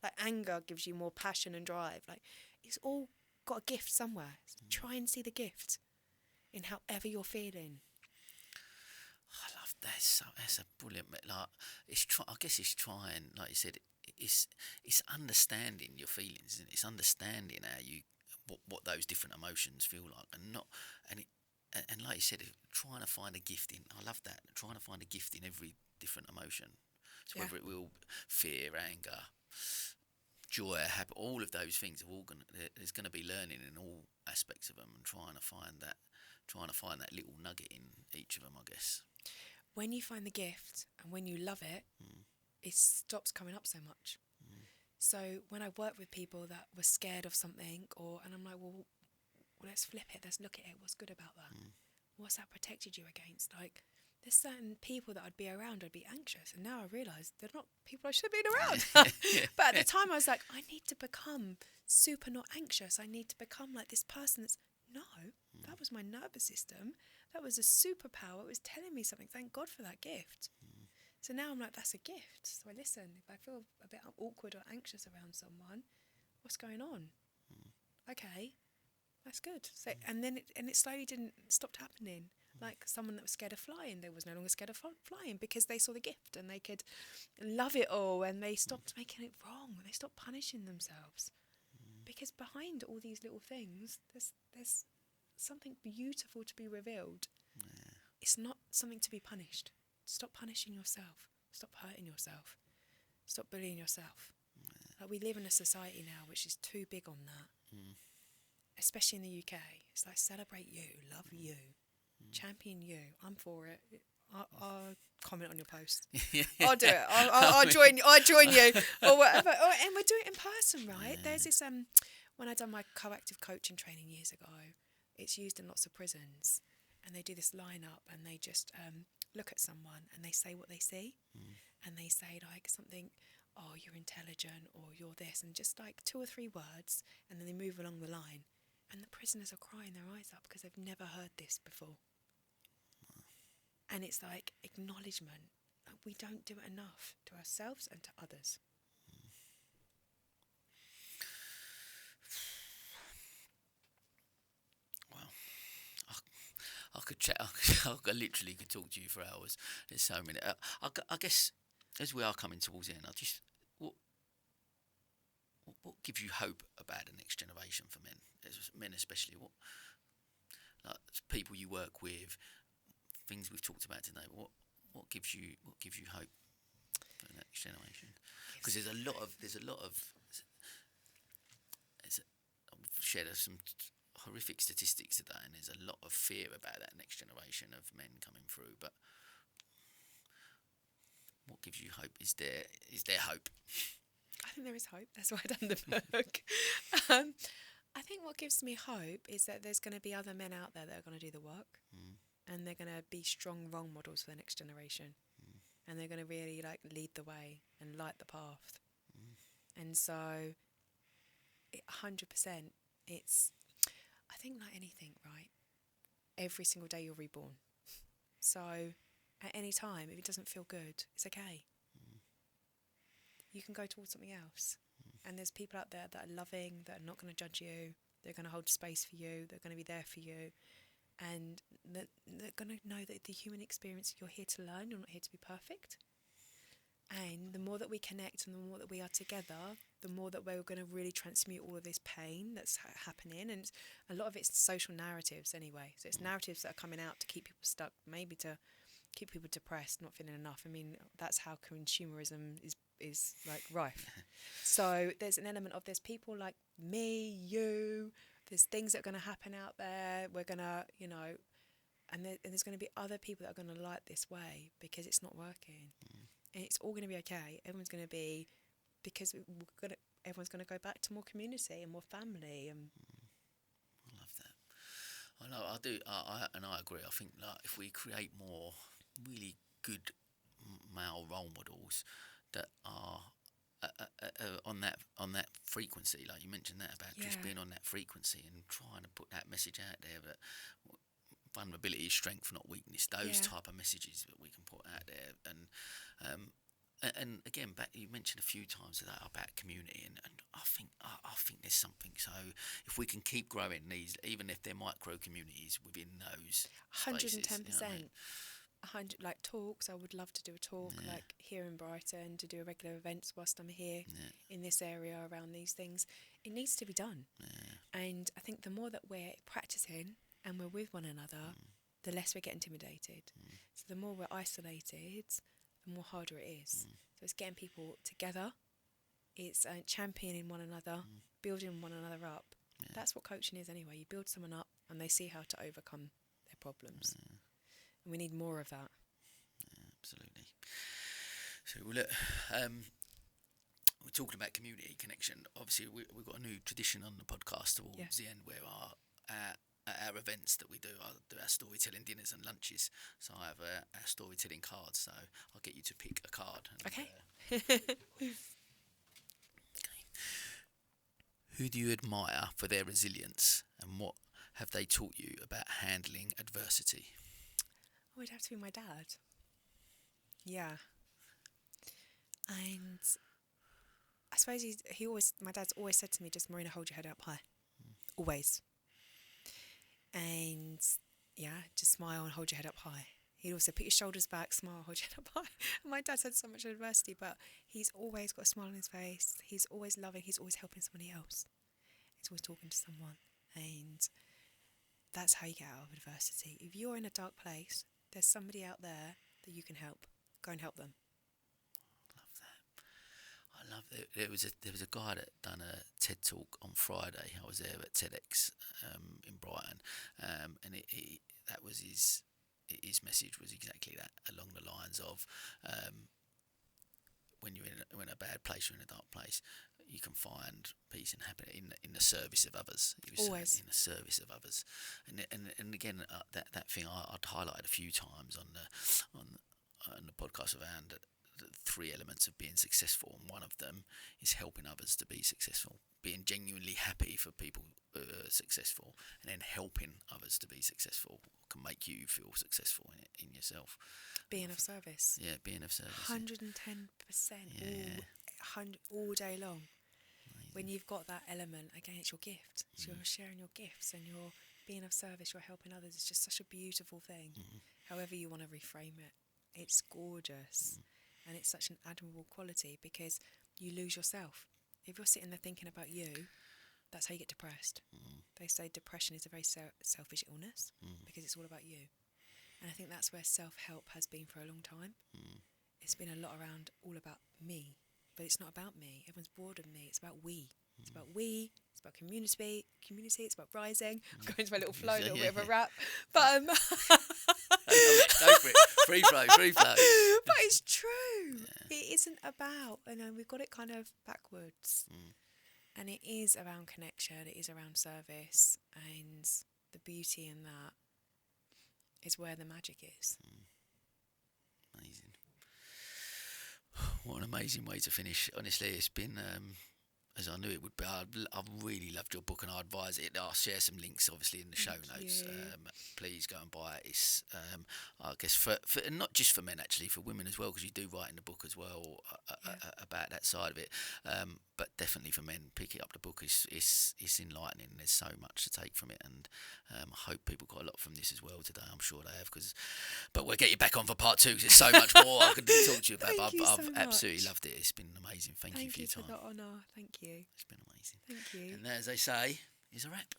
Like anger gives you more passion and drive. Like it's all got a gift somewhere. So try and see the gift in however you're feeling. I love that. That's a brilliant. Like I guess it's trying. Like you said, it's understanding your feelings, and it's understanding how you what those different emotions feel like, and like you said, trying to find a gift in. I love that. Trying to find a gift in every different emotion. So whether it will fear, anger, joy, happy, all of those things are all there's gonna be learning in all aspects of them, and trying to find that little nugget in each of them, I guess. When you find the gift and when you love it, it stops coming up so much. So when I work with people that were scared of something, and I'm like, well, let's flip it. Let's look at it. What's good about that? What's that protected you against? Like, there's certain people that I'd be around, I'd be anxious. And now I realise they're not people I should have been around. But at the time I was like, I need to become super not anxious. I need to become like this person that's, that was my nervous system. That was a superpower. It was telling me something. Thank God for that gift. So now I'm like, that's a gift. So I listen. If I feel a bit awkward or anxious around someone, what's going on? Okay, that's good. So, and then it slowly stopped happening. Like someone that was scared of flying, they was no longer scared of flying because they saw the gift and they could love it all, and they stopped making it wrong. They stopped punishing themselves. Because behind all these little things, there's something beautiful to be revealed. It's not something to be punished. stop punishing yourself. Stop hurting yourself. Stop bullying yourself. Like, we live in a society now which is too big on that. Especially in the UK. It's like, celebrate you, love you, champion you. I'm for it. I'll comment on your post. I'll do it. I'll join you or whatever. And we're doing it in person, right? There's this when I done my coactive coaching training years ago, it's used in lots of prisons, and they do this lineup, and they just look at someone and they say what they see, and they say like something, oh, you're intelligent, or you're this, and just like 2 or 3 words, and then they move along the line, and the prisoners are crying their eyes out because they've never heard this before. And it's like acknowledgement. Like, we don't do it enough to ourselves and to others. Well, I could chat. I literally could talk to you for hours. There's so many. I guess as we are coming towards the end, what gives you hope about the next generation for men? As men especially, what, like, people you work with, things we've talked about today. What gives you hope for the next generation? Because I've shared some horrific statistics today, and there's a lot of fear about that next generation of men coming through. But what gives you hope? Is there hope? I think there is hope. That's why I've done the book. I think what gives me hope is that there's going to be other men out there that are going to do the work, and they're going to be strong role models for the next generation, and they're going to really like lead the way and light the path. And so, 100%, it's, I think, like anything, right? Every single day you're reborn. So, at any time, if it doesn't feel good, it's okay. You can go towards something else. And there's people out there that are loving, that are not going to judge you. They're going to hold space for you. They're going to be there for you. And they're going to know that the human experience, you're here to learn. You're not here to be perfect. And the more that we connect and the more that we are together, the more that we're going to really transmute all of this pain that's happening. And a lot of it's social narratives anyway. So it's narratives that are coming out to keep people stuck, maybe to keep people depressed, not feeling enough. I mean, that's how consumerism is like rife. So there's an element of, there's people like me, you, there's things that are going to happen out there. We're going to, and there's going to be other people that are going to light this way because it's not working. And it's all going to be okay. Everyone's going to be, because everyone's going to go back to more community and more family. And I love that. I know, I do, I agree. I think like if we create more really good male role models that are on that frequency, like you mentioned that about just being on that frequency and trying to put that message out there that vulnerability is strength, not weakness. Those type of messages that we can put out there, and again, back, you mentioned a few times today about community, and I think there's something. So if we can keep growing these, even if they're micro communities within those 110%. spaces, 100, like talks. I would love to do a talk like here in Brighton, to do a regular events whilst I'm here in this area around these things. It needs to be done. And I think the more that we're practicing and we're with one another, the less we get intimidated. So the more we're isolated, the more harder it is. So it's getting people together, it's championing one another, building one another up. That's what coaching is anyway. You build someone up and they see how to overcome their problems. And we need more of that. Absolutely. So look, we're talking about community connection. Obviously, we've got a new tradition on the podcast towards the end, where our events that we do our storytelling dinners and lunches. So I have our storytelling cards. So I'll get you to pick a card. Okay. Okay. Who do you admire for their resilience, and what have they taught you about handling adversity? Oh, it'd have to be my dad. Yeah. And I suppose my dad's always said to me, just, Marina, hold your head up high. Always. And just smile and hold your head up high. He'd also put your shoulders back, smile, hold your head up high. And my dad's had so much adversity, but he's always got a smile on his face. He's always loving, he's always helping somebody else. He's always talking to someone. And that's how you get out of adversity. If you're in a dark place, there's somebody out there that you can help. Go and help them. I love that. There was a guy that done a TED talk on Friday. I was there at TEDx in Brighton, and that was his message was exactly that, along the lines of when you're in a bad place, you're in a dark place, you can find peace and happiness in the service of others. He was Always. saying, in the service of others, and again that thing I'd highlighted a few times on the podcast around the 3 elements of being successful, and one of them is helping others to be successful, being genuinely happy for people who are successful, and then helping others to be successful can make you feel successful in yourself. Being of service. Yeah, being of service. 110%. Yeah. All day long. Amazing. When you've got that element, again, it's your gift. So you're sharing your gifts and you're being of service, you're helping others. It's just such a beautiful thing. However you want to reframe it, it's gorgeous. And it's such an admirable quality, because you lose yourself. If you're sitting there thinking about you, that's how you get depressed. They say depression is a very selfish illness, because it's all about you. And I think that's where self-help has been for a long time. It's been a lot around all about me, but it's not about me. Everyone's bored of me. It's about we. It's about we. It's about community. It's about rising. I'm going to my little flow, a little bit of a rap. But Go for it. Free flow. But it's true. Yeah. It isn't about, we've got it kind of backwards. And it is around connection. It is around service, and the beauty in that is where the magic is. Amazing. What an amazing way to finish. Honestly, it's been, as I knew it would be. I've really loved your book, and I advise it. I'll share some links, obviously, in the show notes. Please go and buy it. It's, I guess, for not just for men, actually, for women as well, because you do write in the book as well about that side of it. But definitely for men, picking up the book is enlightening. There's so much to take from it, and I hope people got a lot from this as well today. I'm sure they have, but we'll get you back on for part 2, because there's so much more I could talk to you about. But I've absolutely loved it. It's been amazing. Thank you for your time. Thank you for the honour. Thank you. It's been amazing. Thank you. And as they say, is a wrap.